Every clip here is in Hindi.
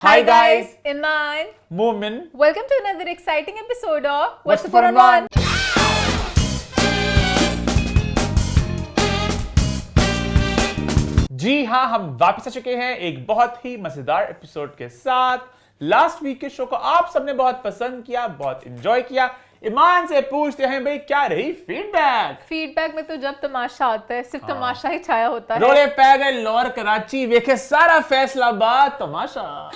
Hi guys, Iman. Momin. Welcome to another exciting episode of What's the 4 on 1? जी हाँ, हम वापस आ चुके हैं एक बहुत ही मजेदार एपिसोड के साथ। लास्ट वीक के शो को आप सबने बहुत पसंद किया, बहुत एंजॉय किया। ईमान से पूछते हैं भाई क्या रही फीडबैक में तो जब तमाशा आता है सिर्फ तमाशा ही छाया होता है। रोले पै गए लाहौर कराची वेखे सारा फैसलाबाद तमाशा।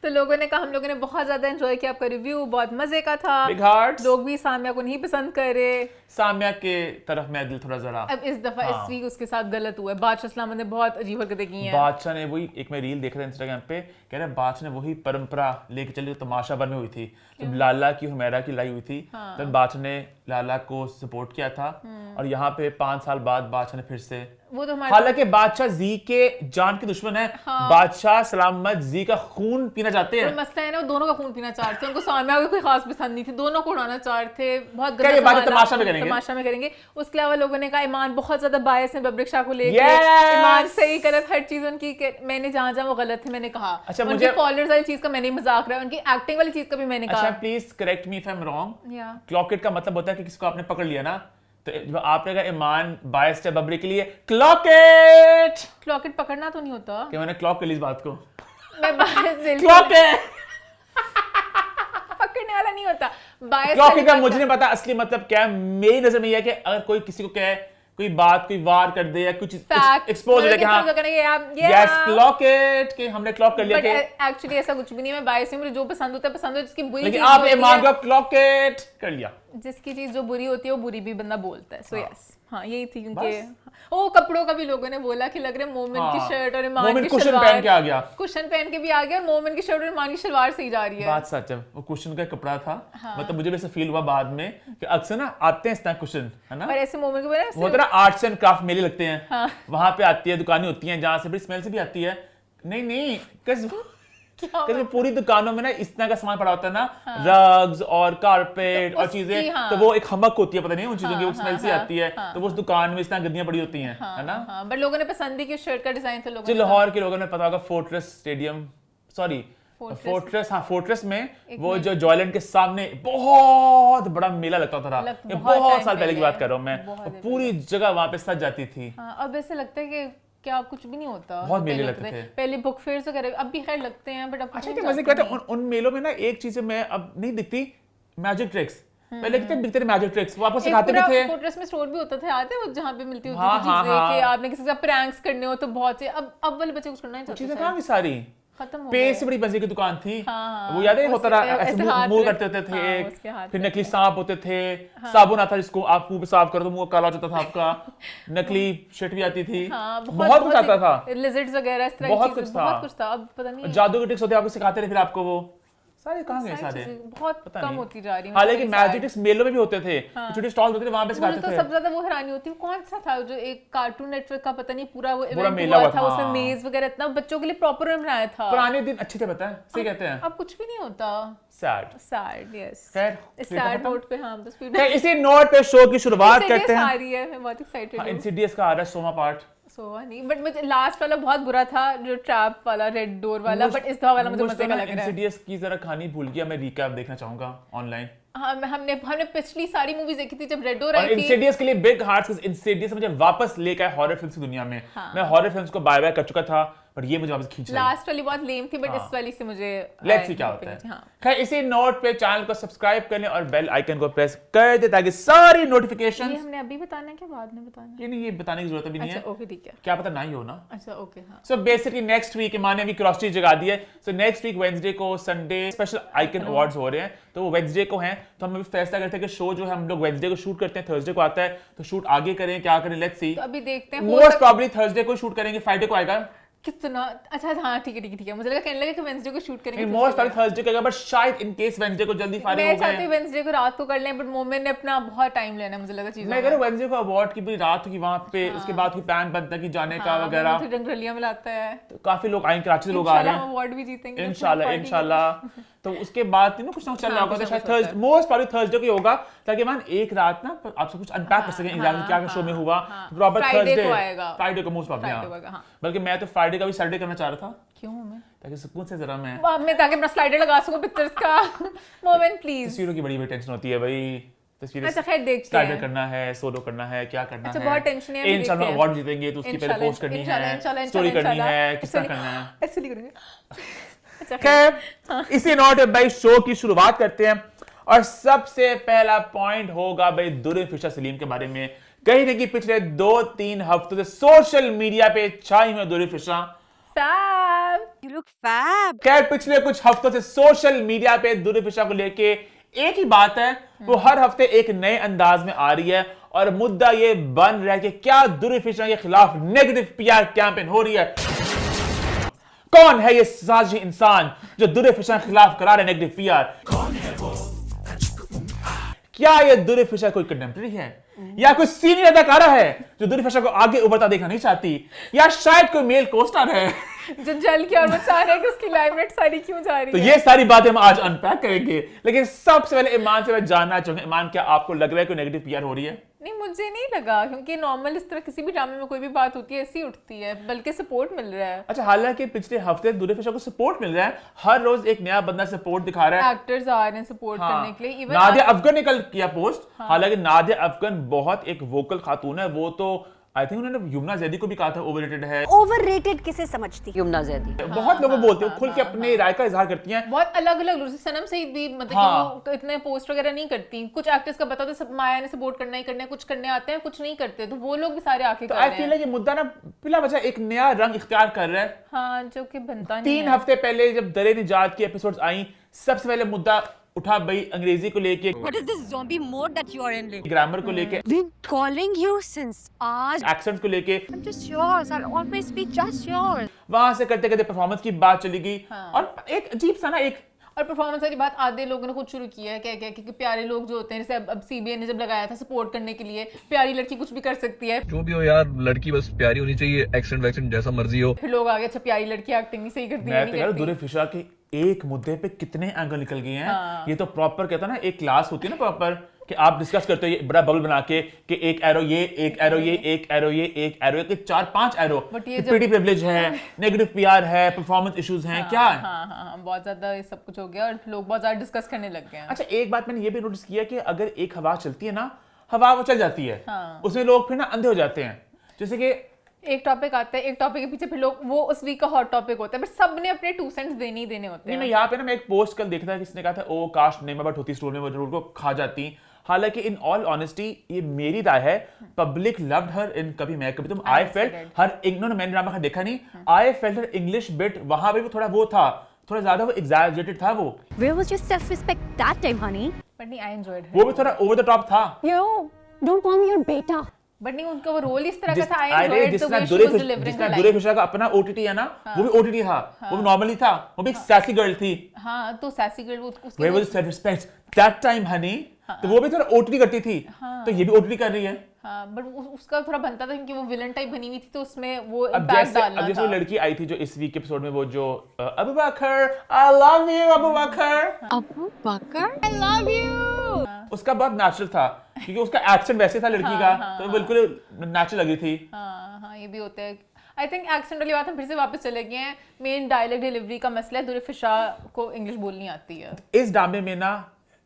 तो लोगों ने कहा हम लोगों ने बहुत ज्यादा एंजॉय किया, आपका रिव्यू बहुत मजे का था। Big hearts. लोग भी सामिया को नहीं पसंद कर रहे। सामिया के तरफ मैं दिल थोड़ा जरा अब इस दफा इस वीक उसके साथ गलत हुआ है। बादशाह सलाम ने बहुत अजीब हरकतें की हैं। बादशाह ने वही एक मैं रील देख रहा था इंस्टाग्राम पे, कह रहा बादशाह ने वही परंपरा लेके चली जो तमाशा भर में हुई थी। जब लाला की हुमैरा की लड़ाई हुई थी तब बादशाह ने लाला को सपोर्ट किया था और यहाँ पे 5 साल बाद बादशाह ने फिर से, वो तो हालांकि बादशाह जी के जान के दुश्मन है। बादशाह सलामत जी का खून पीना चाहते हैं। मसला है ना, वो दोनों का खून पीना चाहते थे। उनको सामिया को कोई खास पसंद नहीं थी, दोनों को उड़ाना चाहते थे। बहुत तमाशा में करेंगे। उसके अलावा लोगों ने कहा ईमान बहुत ज्यादा बायस है बब्रिक शाह को लेकर। ईमान सही गलत हर चीज उनकी, मैंने जहां वो गलत है मैंने कहा। अच्छा, उनके फॉलोअर्स वाली चीज का मैंने मजाक रहा, उनकी एक्टिंग वाली चीज का भी मैंने कहा। अच्छा please correct me if I am wrong. Clock it का मतलब होता है कि किसको आपने पकड़ लिया ना, तो जब आपने कहा ईमान बायस्ड है बबरी के लिए, क्लॉक इट पकड़ना तो नहीं होता कि मैंने क्लॉक कर ली इस बात को। मैं बायस क्लॉक इट पकड़ने वाला नहीं होता। बायस क्लॉक इट का मुझे नहीं पता असली मतलब क्या है। मेरी नजर में यह है कि अगर कोई किसी को कहे कोई बात कोई वार कर दे या कुछ एक्सपोज हो जाए कि हाँ यस क्लॉक इट कि हमने क्लॉक कर लिया। कि एक्चुअली ऐसा कुछ भी नहीं है। मैं बायस हूं, मुझे जो पसंद होता है पसंद हो, जिसकी बुरी लेकिन आप ईमान को क्लॉक इट कर लिया। जिसकी चीज जो बुरी होती है वो बुरी भी बंदा बोलता है। सो यस हाँ यही थी। क्योंकि ओ कपड़ों का भी लोगों ने बोला कि लग रहा है मोमिन की शर्ट और ईमान की कुशन पहन के आ गया, कुशन पहन के भी आ गया और मोमिन की शर्ट और ईमान की सलवार सही जा रही है। बात सच है, वो कुशन का कपड़ा था। मतलब मुझे भी ऐसा फील हुआ बाद में कि अक्सर ना आते हैं इस तरह कुशन, है ना, और ऐसे मोमिन को बोला वो तरह आर्ट्स एंड क्राफ्ट मेले लगते हैं। वहां पे आती है, दुकानें होती हैं जहां से बड़ी स्मेल से भी आती है। नहीं क्योंकि पूरी दुकानों में ना इस तरह का सामान पड़ा होता है ना, रग्स और कारपेट और चीजें, तो वो एक हमक होती है, पता नहीं उन चीजों की वो स्मेल से आती है। तो वो उस दुकान में इस तरह गद्दियां पड़ी होती हैं, है ना। बट लोगों ने पसंद भी किया शर्ट का डिजाइन था। लोगों ने लाहौर के लोगों ने पता होगा फोर्ट्रेस में वो जो जॉयलैंड के सामने बहुत बड़ा मेला लगता था। ये बहुत साल पहले की बात कर रहा हूँ मैं। पूरी जगह वहां पे सज जाती थी। अब ऐसे लगता है कि क्या कुछ भी नहीं होता। बहुत मेले लगते थे पहले, बुक फेयर्स वगैरह अब भी खैर लगते हैं, बट अब अच्छा क्या मजे करते हैं उन मेलों में ना। एक चीज मैं अब नहीं दिखती, मैजिक ट्रिक्स। पहले कितने दिखते थे मैजिक ट्रिक्स, वो आपको सिखाते भी थे। फोर्ट्रेस में स्टोर भी होता था, याद है वो जहाँ पे मिलती होती थी चीजें कि आपने किसी का प्रैंक्स करने हो तो बहुत से। अब वाले बच्चे कुछ करना नहीं चाहते। चीजें कहाँ की सारी खत्म हो पे से बड़ी मजे की दुकान थी। वो याद है होता रहा ऐसे मुंह करते थे एक, फिर नकली सांप होते थे। साबुन आता जिसको आप मुंह पे साफ करो तो मुंह काला हो जाता था आपका। नकली शिट भी आती थी। बहुत कुछ आता था, लिजर्ड्स वगैरह इस तरह बहुत कुछ था। अब पता नहीं जादू के ट्रिक्स होते आपको सिखाते थे, फिर आपको वो सारे कहाँ गए सारे, बहुत कम होती जा रही है। हालांकि मैजिक ट्रिक्स मेलों में भी होते थे, छोटे स्टॉल होते थे, वहां पे सिखाते थे। तो सबसे ज्यादा वो हैरानी होती है कौन सा था जो एक कार्टून नेटवर्क का पता नहीं पूरा वो पूरा इवेंट मेला हुआ था, उसमें मेज वगैरह इतना बच्चों के लिए प्रॉपर बनाया था। पुराने दिन अच्छे थे, पता है सही कहते हैं। अब कुछ भी नहीं होता। Sad yes. खैर इस सैड नोट पे हम बस इसी नोट पे शो की शुरुआत करते हैं। आ रही है, मैं बहुत एक्साइटेड हूं। इंसीडियस का आ रहा है सोमा पार्ट। सोवा नहीं, बट मुझे लास्ट वाला बहुत बुरा था, जो ट्रैप वाला रेड डोर वाला, बट इस दफा वाला मुझे मजे का लग रहा है। इंसीडियस की जरा कहानी भूल गया, मैं रिकैप देखना चाहूंगा ऑनलाइन। हाँ, हमने पिछली सारी मूवीज देखी थी जब रेड डोर आई थी। इंसीडियस के लिए बिग हार्ट्स, इंसीडियस मुझे वापस लेकर आया हॉरर फिल्म्स की दुनिया में। मैं हॉरर फिल्म्स को बाय कर चुका था, पर ये मुझे वापस खींच लास्ट वाली बहुत लेम थी, बट इस वाली से मुझे लेट्स सी क्या होता है। खैर इसी नोट पे चैनल को सब्सक्राइब कर लें और बेल आइकन को प्रेस कर दे ताकि सारी नोटिफिकेशंस। ये हमने अभी बताना है क्या बाद में बताना है? ये नहीं, ये बताने की जरूरत भी नहीं है। अच्छा ओके ठीक है, क्या पता ना ही हो ना। अच्छा ओके हाँ। सो बेसिकली नेक्स्ट वीक ईमान ने भी क्रॉसटी जगा दी है। सो नेक्स्ट वीक वेडनेसडे को संडे स्पेशल आइकन अवार्ड्स हो रहे हैं, तो वो वेडनेसडे को हैं। तो हम अभी फैसला करते हैं कि शो जो है हम लोग वेडनेसडे को शूट करते हैं, थर्सडे को आता है, तो शूट आगे करें क्या करें, लेट्स सी। तो अभी देखते हैं, मोस्ट प्रोबब्ली थर्सडे को शूट करेंगे, फ्राइडे को आएगा कितना। अच्छा हाँ ठीक है, मुझे लगा कहने लगा कि वेडनेसडे को शूट करेंगे। मोस्ट प्रोबब्ली थर्सडे को आएगा, बट शायद इन केस वेडनेसडे को जल्दी फारिग हो गए। मैं चाहती हूं वेडनेसडे को रात को कर लें, बट मोमिन ने अपना बहुत टाइम लेना है, मुझे लगा चीजें। मैं कह रहा हूं वेडनेसडे को अवार्ड की भी रात की वहां पे, उसके बाद की प्लान बनता कि जाने का वगैरह, तो रंगरलियां में लाता है, तो काफी लोग आएंगे, कराची से लोग आ रहे हैं, अवार्ड भी जीतेंगे इंशाल्लाह। तो उसके बाद ना कुछ ना चल रहा होगा, तो शायद मोस्ट प्रोबब्ली थर्सडे को ही होगा, ताकि मान एक रात ना आप सब कुछ अनपैक कर सकें क्या क्या शो में हुआ। प्रॉपर थर्सडे फ्राइडे को मोस्ट प्रोबब्ली, बल्कि मैं तो फ्राइडे का भी सैटरडे करना चाह रहा था। क्यों मैं ताकि सुकून से जरा मैं ताकि अपना स्लाइडर लगा सकूं पिक्चर्स का। Moment please. तस्वीरों की बड़ी टेंशन होती है भाई, तस्वीरें अच्छा खैर देखते स्लाइडर हैं। करना है, सोलो करना है, क्या करना अच्छा है। बहुत टेंशन है। इंशाल्लाह अवार्ड जीतेंगे तो उसकी पहले पोस्ट करनी है, स्टोरी करनी है, किस तरह करना है, ऐसे नहीं करेंगे। अच्छा खैर इसी नोट पे भाई शो की शुरुआत करते हैं और सबसे पहला पॉइंट होगा भाई दुर्फिशा सलीम के बारे में। कहीं ना कि पिछले 2-3 हफ्तों से सोशल मीडिया पे छाई हुई Durefishan. Fab You look fab. खैर पिछले कुछ हफ्तों से सोशल मीडिया पे दुर्फिशा को लेके एक ही बात है, वो हर हफ्ते एक नए अंदाज में आ रही है और मुद्दा ये बन रहा है कि क्या दुर्फिशा के खिलाफ नेगेटिव पीआर कैंपेन हो रही है। कौन है ये साजिशी इंसान जो दुर्फिशा के खिलाफ करा रहा है नेगेटिव पीआर? क्या ये दुर्फिशा कोई कंटेम्प्रेरी है या कोई सीनियर अदाकारा है जो दुर्फिशा को आगे उभरता देखना नहीं चाहती, या शायद कोई मेल कोस्टार है जो जल के और बचा रहे हैं कि उसकी लाइमलाइट सारी क्यों जा रही तो है। ये सारी बातें हम आज अनपैक करेंगे। लेकिन सबसे पहले ईमान से मैं जानना चाहूंगा, ईमान क्या आपको लग रहा है कोई नेगेटिव पीआर हो रही है? नहीं मुझे नहीं लगा, क्योंकि नॉर्मल इस तरह किसी भी ड्रामे में कोई भी बात होती है ऐसी उठती है, बल्कि सपोर्ट मिल रहा है। अच्छा, हालांकि पिछले हफ्ते दुर्फिशा को सपोर्ट मिल रहा है, हर रोज एक नया बंदा सपोर्ट दिखा रहा है। एक्टर्स आ रहे हैं सपोर्ट करने के लिए। इवन नादिया अफगन ने कल किया पोस्ट। हालांकि नादिया अफगन बहुत एक वोकल खातून है, वो तो आई थिंक उन्होंने युमना जैदी को भी कहा था ओवररेटेड है। Overrated किसे समझती? युमना जैदी। बहुत लोग बोलते हैं, खुल के अपने राय का इजहार करती हैं। बहुत अलग अलग लोग, सनम सईद भी मतलब कि वो इतने पोस्ट वगैरह नहीं करती। कुछ एक्टर्स का बता दो सब माया ने सपोर्ट करना ही करना है, कुछ करने आते हैं कुछ नहीं करते, तो वो लोग भी सारे आके कर आई रहे फील हैं। है ये मुद्दा ना बिला वजह एक नया रंग इख्तियार कर रहा है। हाँ जो कि बनता नहीं 3 है। हफ्ते पहले जब दरे निजात की एपिसोड्स आई, सबसे पहले मुद्दा उठा भाई अंग्रेजी को लेके, What is this zombie mode that you are in? Grammar को लेके, Been calling you since आज। एक्सेंट्स को लेके, I'm just yours. I'll always be just yours. वहां से करते करते परफॉर्मेंस की बात चली गई। और एक अजीब सा ना एक और परफॉर्मेंस वाली बात आधे लोगों ने खुद शुरू किया है, क्या कि प्यारे लोग जो होते हैं, जैसे अब सीबीआई ने जब लगाया था सपोर्ट करने के लिए, प्यारी लड़की कुछ भी कर सकती है। जो भी हो यार, लड़की बस प्यारी होनी चाहिए, एक्सेंट वैक्सेंट जैसा मर्जी हो। फिर लोग आगे अच्छा प्यारी लड़की एक्टिंग नहीं सही करती है, मैं नहीं तो यार करती। दुर्फिशा के एक मुद्दे पे कितने एंगल निकल गए हैं। ये तो प्रॉपर कहता ना एक क्लास होती है ना प्रॉपर, कि आप डिस्कस करते हो ये बड़ा बबल बना के कि एक एरो ये, एक एरो ये, एक एरो ये, एक एरो ये, 4-5 एरो। But ये प्रीटी प्रिविलेज है, नेगेटिव पीआर है, परफॉर्मेंस इश्यूज हैं, क्या है? हाँ बहुत ज्यादा ये सब कुछ हो गया और लोग बहुत ज्यादा डिस्कस करने लग गए हैं। अच्छा, एक बात मैंने ये भी नोटिस किया कि अगर एक हवा चलती है ना, हवा वो चल जाती है, उसमें लोग फिर ना अंधे हो जाते हैं। जैसे कि एक टॉपिक आता है, एक टॉपिक के पीछे फिर लोग वो उस वीक का हॉट टॉपिक होता है, बट सबने अपने 2 सेंट्स देने ही देने होते नहीं, हैं। मैं यहाँ पे ना मैं एक पोस्ट कल देखा था, किसने कहा था ओ काश नेमा बट होती स्टोर में वो जरूर को खा जाती। हालांकि इन ऑल ऑनेस्टी ये मेरी राय है, पब्लिक लव्ड हर इन कभी मैं कभी तुम। आई फेल्ट हर इग्नोर मैंने ड्रामा का देखा नहीं, I felt her English bit वहां पे भी थोड़ा वो था, थोड़ा ज्यादा वो एग्जैजरेटेड था वो। Where was your self-respect that time, honey? But नहीं आई एंजॉयड वो भी थोड़ा ओवर द टॉप था। Yo, don't call me your beta. But नहीं उनका वो रोल इस तरह का था। आई अरे enjoyed the way she was delivering the Durefishan का अपना ओटीटी है ना, वो भी ओटीटी था, वो भी नॉर्मली था, वो भी एक सैसी गर्ल थी। हाँ तो सैसी गर्ल वो उसके Where was self respect that time honey? तो वो भी थोड़ा ओटीटी करती थी, तो ये भी ओटीटी कर रही है। हाँ बट उसका थोड़ा बनता था क्योंकि वो विलन टाइप बनी हुई थी, तो उसमें वो अब इम्पैक्ट डालना जैसे था। वो लड़की आई थी जो इस वीक के एपिसोड में, वो जो Abu Bakar I love you Abu Bakar, Abu Bakar? I love you. उसका बहुत नेचुरल था क्योंकि उसका एक्सेंट वैसे था लड़की का, तो बिल्कुल नेचुरल लग रही थी। हाँ ये भी होता है। आई थिंक एक्सेंट वाली बात हम फिर से वापस चले गए हैं। मेन डायलॉग डिलीवरी का मसला है, दुर्फिशा को इंग्लिश बोलनी आती है। इस ड्रामे में ना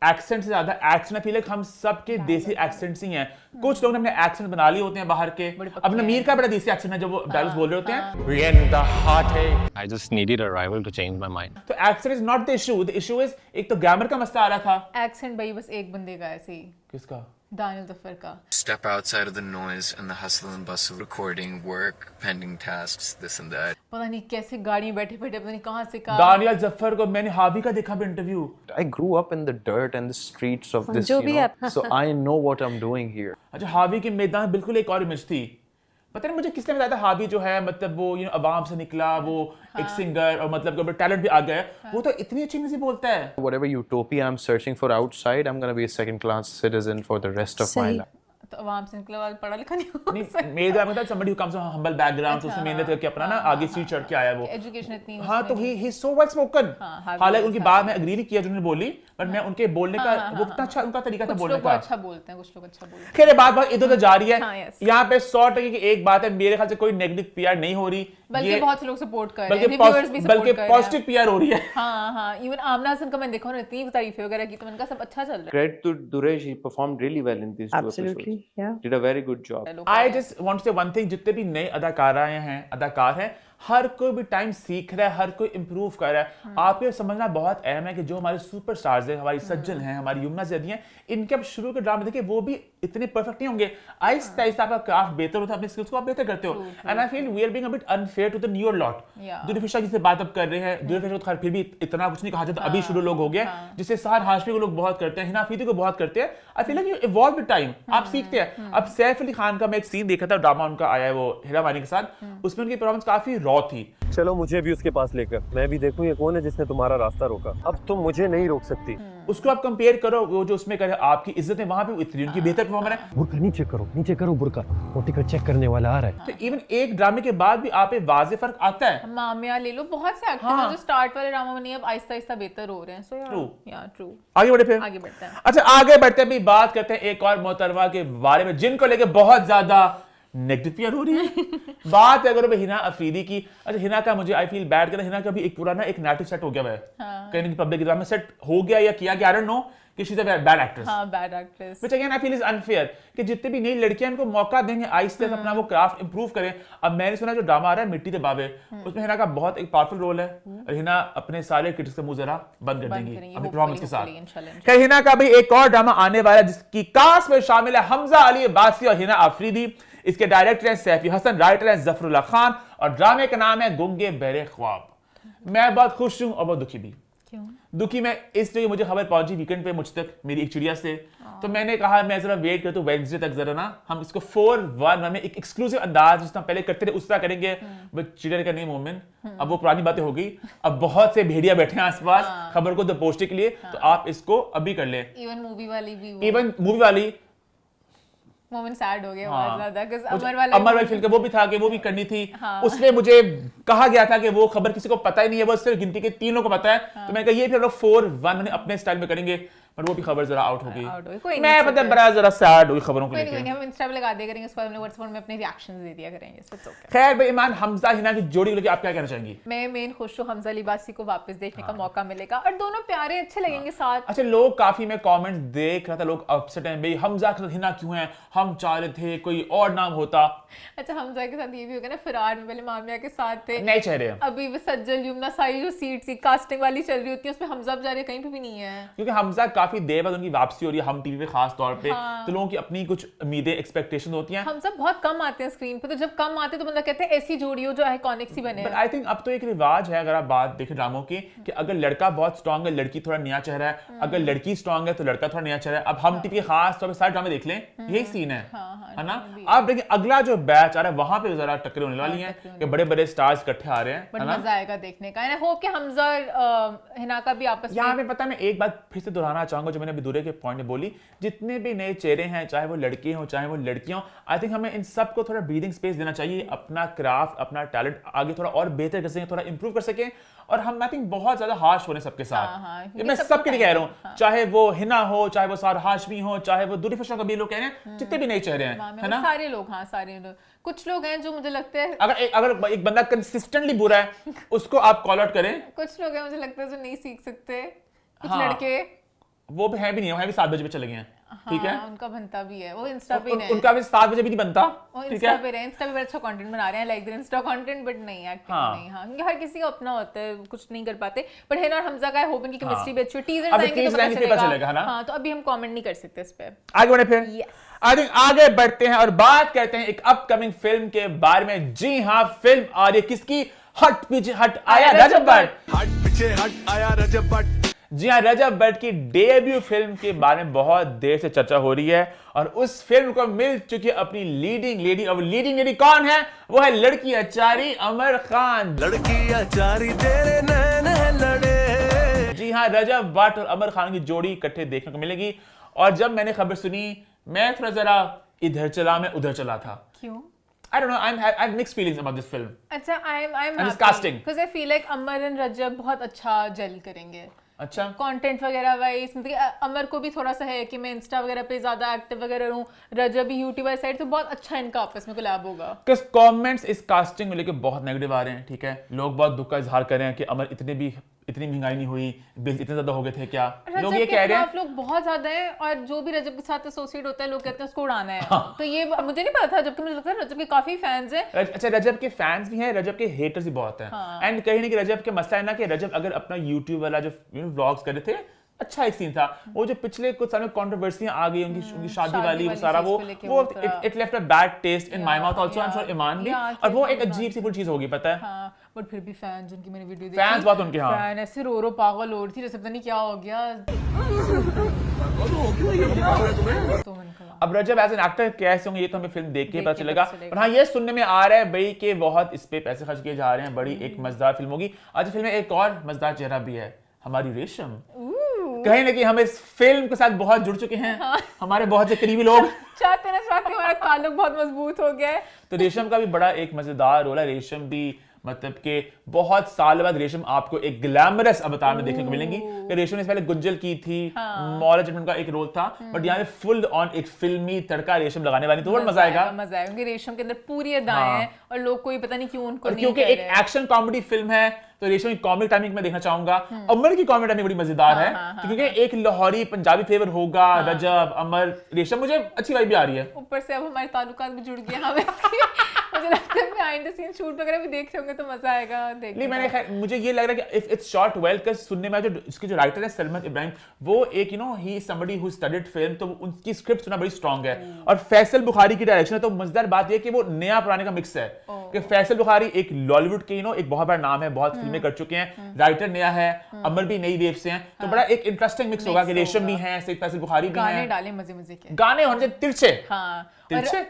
एक्सेंट से ज्यादा एक्सेंट, आई फील लाइक हम सबके देसी एक्सेंट्स ही हैं। कुछ लोग ने अपने एक्सेंट बना लिए होते हैं बाहर के। अब नमीर का बड़ा देसी एक्सेंट है जब वो डायलॉग्स बोल रहे होते हैं। Rienda heartache. I just needed a rival to change my mind. तो accent is not the issue, the issue is एक तो ग्रामर का मसला आ रहा था। एक्सेंट भाई बस एक बंदे का ऐसे ही, किसका? दानियल जफर का। Step outside of the noise and the hustle and bustle, recording, work, pending tasks, this and that. पता नहीं कैसे गाड़ी में बैठे बैठे पता नहीं कहाँ से कहाँ। दानियल जफर को मैंने हावी का देखा भी interview. I grew up in the dirt and the streets of this, जो you भी know, है। so I know what I'm doing here. अच्छा, हावी के मैदान बिल्कुल एक और इमेज थी। पता नहीं मुझे किसने बताया था, हावी जो है मतलब वो अवाम से निकला, वो एक सिंगर और मतलब टैलेंट भी आ गया, वो तो इतनी अच्छी इंग्लिश बोलता है। Whatever utopia I'm searching for outside, I'm gonna be a second-class citizen for the rest of my life. तो वहां से निकला वाला पढ़ा लिखा नहीं हो नहीं मेरे दिमाग में था somebody who comes from humble background, उसने मेहनत करके अपना ना आगे सीट चढ़ के आया वो। एजुकेशन इतनी हाँ तो he so well spoken। हालांकि उनकी बात मैं एग्री नहीं किया जो उन्होंने बोली, पर मैं उनके बोलने का वो कितना अच्छा उनका तरीका था बोलने का। अच्छा बोलते हैं, कुछ लोग अच्छा बोलते हैं। खैर बात इधर उधर जा रही है। हाँ, yes। यहाँ पे 100% की एक बात है, मेरे ख्याल से कोई नेगेटिव पीआर नहीं हो रही, बल्कि बहुत से लोग सपोर्ट कर रहे हैं, रिव्यूअर्स भी सपोर्ट बल्कि कर रहे हैं। पॉजिटिव पीआर हो रही है। हाँ इवन आमना हसन का मैंने देखा उन्होंने इतनी तारीफें वगैरह की, तो मैंने कहा सब अच्छा चल रहा है। Credit to Duresh, he performed really well in these two Absolutely, episodes. yeah. Did a very good job. I just want to say one thing, जितने भी नए अदाकार हैं, हर कोई भी टाइम सीख रहा है, हर कोई इंप्रूव कर रहा है। आपको ये समझना बहुत अहम है कि जो हमारे सुपरस्टार्स हैं, हमारी सज्जन हैं, हमारी यमुना ज़ैदी हैं, इनके अब शुरू के ड्रामे देखिए वो भी इतने परफेक्ट नहीं होंगे। आहिस्ता आहिस्ता आपका क्राफ्ट बेहतर होता है, अपने स्किल्स को आप बेहतर करते हो। And I feel we are being a bit unfair to the newer lot. Durefishan जिससे बात अब कर रहे हैं, दुनिफिशा तो खैर फिर भी इतना कुछ नहीं कहा जाता, अभी शुरू लोग हो गए, जिससे सार हाशमी को लोग बहुत करते हैं, हिना अफरीदी को बहुत करते हैं। I feel like you evolve with time, आप सीखते हैं। अब सैफ अली खान का मैं एक सीन देखा था, ड्रामा उनका आया है वो हीरा वानी के साथ, उसमें उनकी परफॉर्मेंस काफी रॉ थी। चलो मुझे भी उसके पास लेकर, मैं भी देखूं ये कौन है जिसने तुम्हारा रास्ता रोका। अब तुम मुझे नहीं रोक सकती। उसको आप कंपेयर करो, वो जो उसमें करे आपकी इज्जत है, वहां पे इतनी उनकी बेहतर परफॉर्मर है। बुरका नीचे करो बुरका, वो टिकट चेक करने वाला आ रहा है। तो इवन एक ड्रामे के बाद भी आप एक वाज़ेह फर्क आता है। मामिया ले लो, बहुत से एक्टर हैं जो स्टार्ट वाले ड्रामा में नहीं अब आहिस्ता आहिस्ता बेहतर हो रहे हैं। So true. आगे बढ़े फिर आगे बढ़ते हैं। अच्छा आगे बढ़ते भी बात करते हैं एक और मोहतरमा के बारे में जिनको लेके बहुत ज्यादा नेगेटिव पीआर हो रही है। बात है अगर हिना अफरीदी की। अच्छा हिना का मुझे आई फील बैड करना, हिना का भी एक पुराना एक नैरेटिव सेट हो गया है, कहीं ना पब्लिक में सेट हो गया या किया गया, आई डोंट नो, कि she is a bad actress. हां bad actress, which again I feel is unfair कि जितने भी नई लड़कियां इनको मौका देंगे आहिस्ते से अपना वो क्राफ्ट इंप्रूव करें। अब मैंने सुना जो ड्रामा आ रहा है मिट्टी दे बाबे, उसमें हिना का बहुत एक पावरफुल रोल है और हिना अपने सारे क्रिटिक्स का मुंह जरा बंद कर देंगी अपनी परफॉर्मेंस के साथ। खैर हिना का भी एक और ड्रामा आने वाला है जिसकी कास्ट में शामिल है हमजा अली अब्बासी और हिना अफरीदी। इसके डायरेक्टर हैं सैफी हसन, राइटर हैं जफरुल्लाह खान और ड्रामे का नाम है गुंगे बहरे ख्वाब। मैं बहुत खुश हूं और बहुत दुखी भी। क्यों दुखी मैं इसलिए मुझे खबर पहुंची वीकेंड पे मुझ तक मेरी एक चिड़िया से, तो मैंने कहा मैं जरा वेट करता हूँ वेडनेसडे तक, जरा ना हम इसको 4-1 में एक एक्सक्लूसिव अंदाज जितना पहले करते थे उस तरह करेंगे। बट चिड़िया का नहीं मोमेंट, अब वो पुरानी बातें हो गई, अब बहुत से भेड़िया बैठे हैं आसपास खबर को पोस्टे के लिए, तो आप इसको अभी कर ले। इवन मूवी वाली मोमेंट सैड हो गया बहुत ज्यादा, क्योंकि अमर वाली फिल्म का वो भी था कि वो भी करनी थी। उसमें मुझे कहा गया था कि वो खबर किसी को पता ही नहीं है, वो सिर्फ गिनती के 3 लोगों को पता है। तो मैंने कहा ये फिर 4-1 अपने स्टाइल में करेंगे, पर वो भी खबर जरा आउट हो गई। मैं मतलब बड़ा जरा सैड हुई खबरों को लेकर। हम इंस्टा पे लगा दिया करेंगे, उसके बाद हमने व्हाट्सएप में अपने रिएक्शंस दे दिया करेंगे। खैर भाई ईमान हमजा हिना की जोड़ी को लेकर आप क्या कहना चाहेंगी? मैं मेन खुश हूं, हमजा अली अब्बासी को वापस देखने का मौका मिलेगा और दोनों प्यारे अच्छे लगेंगे साथ। अच्छा लोग काफी मैं कमेंट्स देख रहा था, लोग अपसेट हैं भाई हमजा के साथ हिना क्यों है, हम चाह रहे थे कोई और नाम होता। अच्छा हमजा के साथ ये भी हो गया ना, फरार में पहले मामिया के साथ थे, नए चेहरे, अभी वो सज्जल यमुना सारी जो सीट सी कास्टिंग वाली चल रही होती है उसमें हमजा बेचारे कहीं पे भी नहीं है, क्योंकि हमजा काफी देर बाद उनकी वापसी हो रही है हम टीवी पे खास तौर पे। तो लोगों की अपनी कुछ उम्मीदें एक्सपेक्टेशन होती हैं। हमजा बहुत कम आते हैं स्क्रीन पे, तो जब कम आते तो बंदा कहते हैं ऐसी जोड़ी हो जो आइकॉनिक सी बने। बट आई थिंक अब तो एक रिवाज है, अगर आप बात देखें ड्रामों की, कि अगर लड़का बहुत स्ट्रांग है लड़की थोड़ा नया चेहरा है, अगर लड़की स्ट्रांग है तो लड़का थोड़ा नया चेहरा है। अब हम टीवी के खास तौर पे सारे ड्रामे देख लें यही सीन है ना। आप देखिए अगला जो बैच आ रहा है वहां पे जरा टक्कर होने वाली है कि बड़े बड़े स्टार्स इकट्ठे आ रहे हैं, बट मजा आएगा देखने का। आई होप कि हमजा हिना का भी आपस में। यहाँ पे पता मैं एक बात फिर से दोहराना चाहूंगा जो मैंने अभी दूरे के पॉइंट में बोली, जितने भी नए चेहरे हैं चाहे वो लड़के हों चाहे वो लड़कियां हों, आई थिंक हमें इन सबको थोड़ा ब्रीदिंग स्पेस देना चाहिए, अपना क्राफ्ट अपना टैलेंट आगे थोड़ा और बेहतर कर सकें, थोड़ा इंप्रूव कर सकें। और हम आई थिंक बहुत ज्यादा हार्श हो रहे सबके साथ, मैं सबके लिए कह रहा हूँ, चाहे वो हिना हो चाहे वो सार हाशमी हो चाहे वो दुनिफिशा का भी लोग कह रहे हैं, जितने भी नए चेहरे हैं है ना, सारे लोग। हाँ सारे लोग, कुछ लोग हैं जो मुझे लगता है अगर एक बंदा कंसिस्टेंटली बुरा है उसको आप कॉल आउट करें। कुछ लोग हैं मुझे लगता है जो नहीं सीख सकते, कुछ लड़के वो भी है भी नहीं, वो है भी 7 बजे पे चले गए हैं। ठीक है उनका बनता भी है, वो इंस्टा पे नहीं, उनका भी 7 बजे भी नहीं बनता। वो इंस्टा पे रहे, इंस्टा पे बड़ा अच्छा कंटेंट बना रहे हैं, like the Insta content, but नहीं एक्टिंग नहीं। हाँ क्योंकि हर किसी का अपना होता है, कुछ नहीं कर पाते। बट हिना और हमजा का है, होप इनकी केमिस्ट्री भी अच्छी हो, टीजर्स आएंगे तो पता चलेगा ना। हाँ तो अभी हम कमेंट नहीं कर सकते इस पे। आगे बढ़े फिर आई थिंक आगे बढ़ते हैं और बात करते हैं एक अपकमिंग फिल्म के बारे में। जी हाँ फिल्म आ रही है किसकी, हट पीछे हट आया रजब भट्ट, हट पीछे हट आया रजब भट्ट। जी हाँ रजब भट्ट की डेब्यू फिल्म के बारे में बहुत देर से चर्चा हो रही है और उस फिल्म को मिल चुकी है अपनी लीडिंग लेडी। और लीडिंग लेडी कौन है? वो है लड़की अचारी अमर खान। लड़की अचारी तेरे नैन है लड़े। जी हाँ रजब भट्ट और अमर खान की जोड़ी इकट्ठे देखने को मिलेगी। और जब मैंने खबर सुनी मैं थोड़ा जरा इधर चला मैं उधर चला था। क्यों? I don't know. I have mixed feelings about this film. अच्छा, I'm And this happy casting. because I feel like Amar and रजब बहुत अच्छा जेल करेंगे। अच्छा। कंटेंट वगैरह वाइज, मतलब कि अमर को भी थोड़ा सा है कि मैं इंस्टा वगैरह पे ज्यादा एक्टिव वगैरह रहूं, रजब भी यूट्यूबर साइड, तो बहुत अच्छा इनका आपस में कोलैब होगा। Because comments इस कास्टिंग को लेके बहुत नेगेटिव आ रहे हैं, ठीक है, लोग बहुत दुख का इजहार कर रहे हैं कि अमर इतनी महंगाई नहीं हुई, बिल इतने ज्यादा हो गए थे क्या, लोग ये कह रहे हैं। लोग बहुत ज्यादा हैं और जो भी रजब के साथ एसोसिएट होता है लोग कहते हैं उसको उड़ाना है। हाँ। तो ये मुझे नहीं पता था, जबकि मुझे लगता है रजब के काफी फैंस हैं। अच्छा, रजब के फैंस भी हैं, रजब के हेटर्स भी बहुत हैं। एंड कहीं ना कहीं रजब के मसला है ना कि रजब अगर अपना यूट्यूब वाला जो व्लॉग्स कर रहे थे, अच्छा एक सीन था, वो जो पिछले कुछ सालों में कंट्रोवर्सियां आ गई उनकी शादी वाली वो सारा वो it left a bad taste in my mouth also, I am sure Iman भी, और वो एक अजीब सी चीज होगी, पता है। हाँ, बट फिर भी फैंस उनकी मैंने वीडियो देखी, फैंस बहुत उनके, हाँ, फैन ऐसे रो पागल हो रही थी जैसे पता नहीं क्या हो गया। अब रजब एज एन एक्टर कैसे होंगे ये तो हमें फिल्म देख के पता चलेगा। और हाँ, ये सुनने में आ रहा है भाई कि बहुत इस पे पैसे खर्च किए जा रहे हैं, बड़ी एक मजेदार फिल्म होगी। आज फिल्म में एक और मजेदार चेहरा भी है, हमारी रेशम। कहीं ना कहीं हम इस फिल्म के साथ बहुत जुड़ चुके हैं, हाँ। हमारे बहुत से करीबी लोग चाहते ना चाहते हमारा ताल्लुक बहुत मजबूत हो गया है। तो रेशम का भी बड़ा एक मजेदार रोल है। रेशम भी मतलब कि बहुत साल बाद रेशम आपको एक ग्लैमरस अवतार में देखने को मिलेंगी। कि रेशम ने पहले गुज्जल की थी, मौला जटमन का एक रोल था, बट यहाँ पे फुल ऑन एक फिल्मी तड़का रेशम लगाने वाली, तो और मजा आएगा। मजा आएगा क्योंकि रेशम के अंदर पूरी अदाएं हैं और लोग कोई पता नहीं क्यों उनको नहीं क्योंकि एक एक्शन कॉमेडी फिल्म है, तो रेशम की कॉमिक टाइमिंग में देखना चाहूंगा। अमर की कॉमिक टाइमिंग बड़ी मजेदार है, क्योंकि एक लाहौरी पंजाबी फ्लेवर होगा। रजब, अमर, रेशम, मुझे अच्छी वाइब भी आ रही है। ऊपर से अब हमारे ताल्लुकात भी जुड़ गए हैं। मुझे लगता है बिहाइंड द सीन शूट वगैरह भी देख रहे होंगे तो मजा आएगा देखने में। मुझे ये लग रहा है कि इफ इट्स शॉट वेल, कर सुनने में जो इसके जो राइटर है सलमान इब्राहिम, वो एक he is somebody who studied film, तो उनकी स्क्रिप्ट सुना बड़ी स्ट्रांग है। और फैसल बुखारी की डायरेक्शन है, तो मजेदार बात ये कि वो नया पुराने का मिक्स है। कि फैसल बुखारी एक लॉलीवुड के एक बहुत बड़ा नाम है, बहुत फिल्में कर चुके हैं, राइटर नया है, अमर भी नई वेव से हैं, तो बड़ा एक इंटरेस्टिंग मिक्स होगा कि रेशम भी है, सैयद फैसल बुखारी भी है। गाने डाले मजे मजे के, गाने होने तिरछे, तिरछे,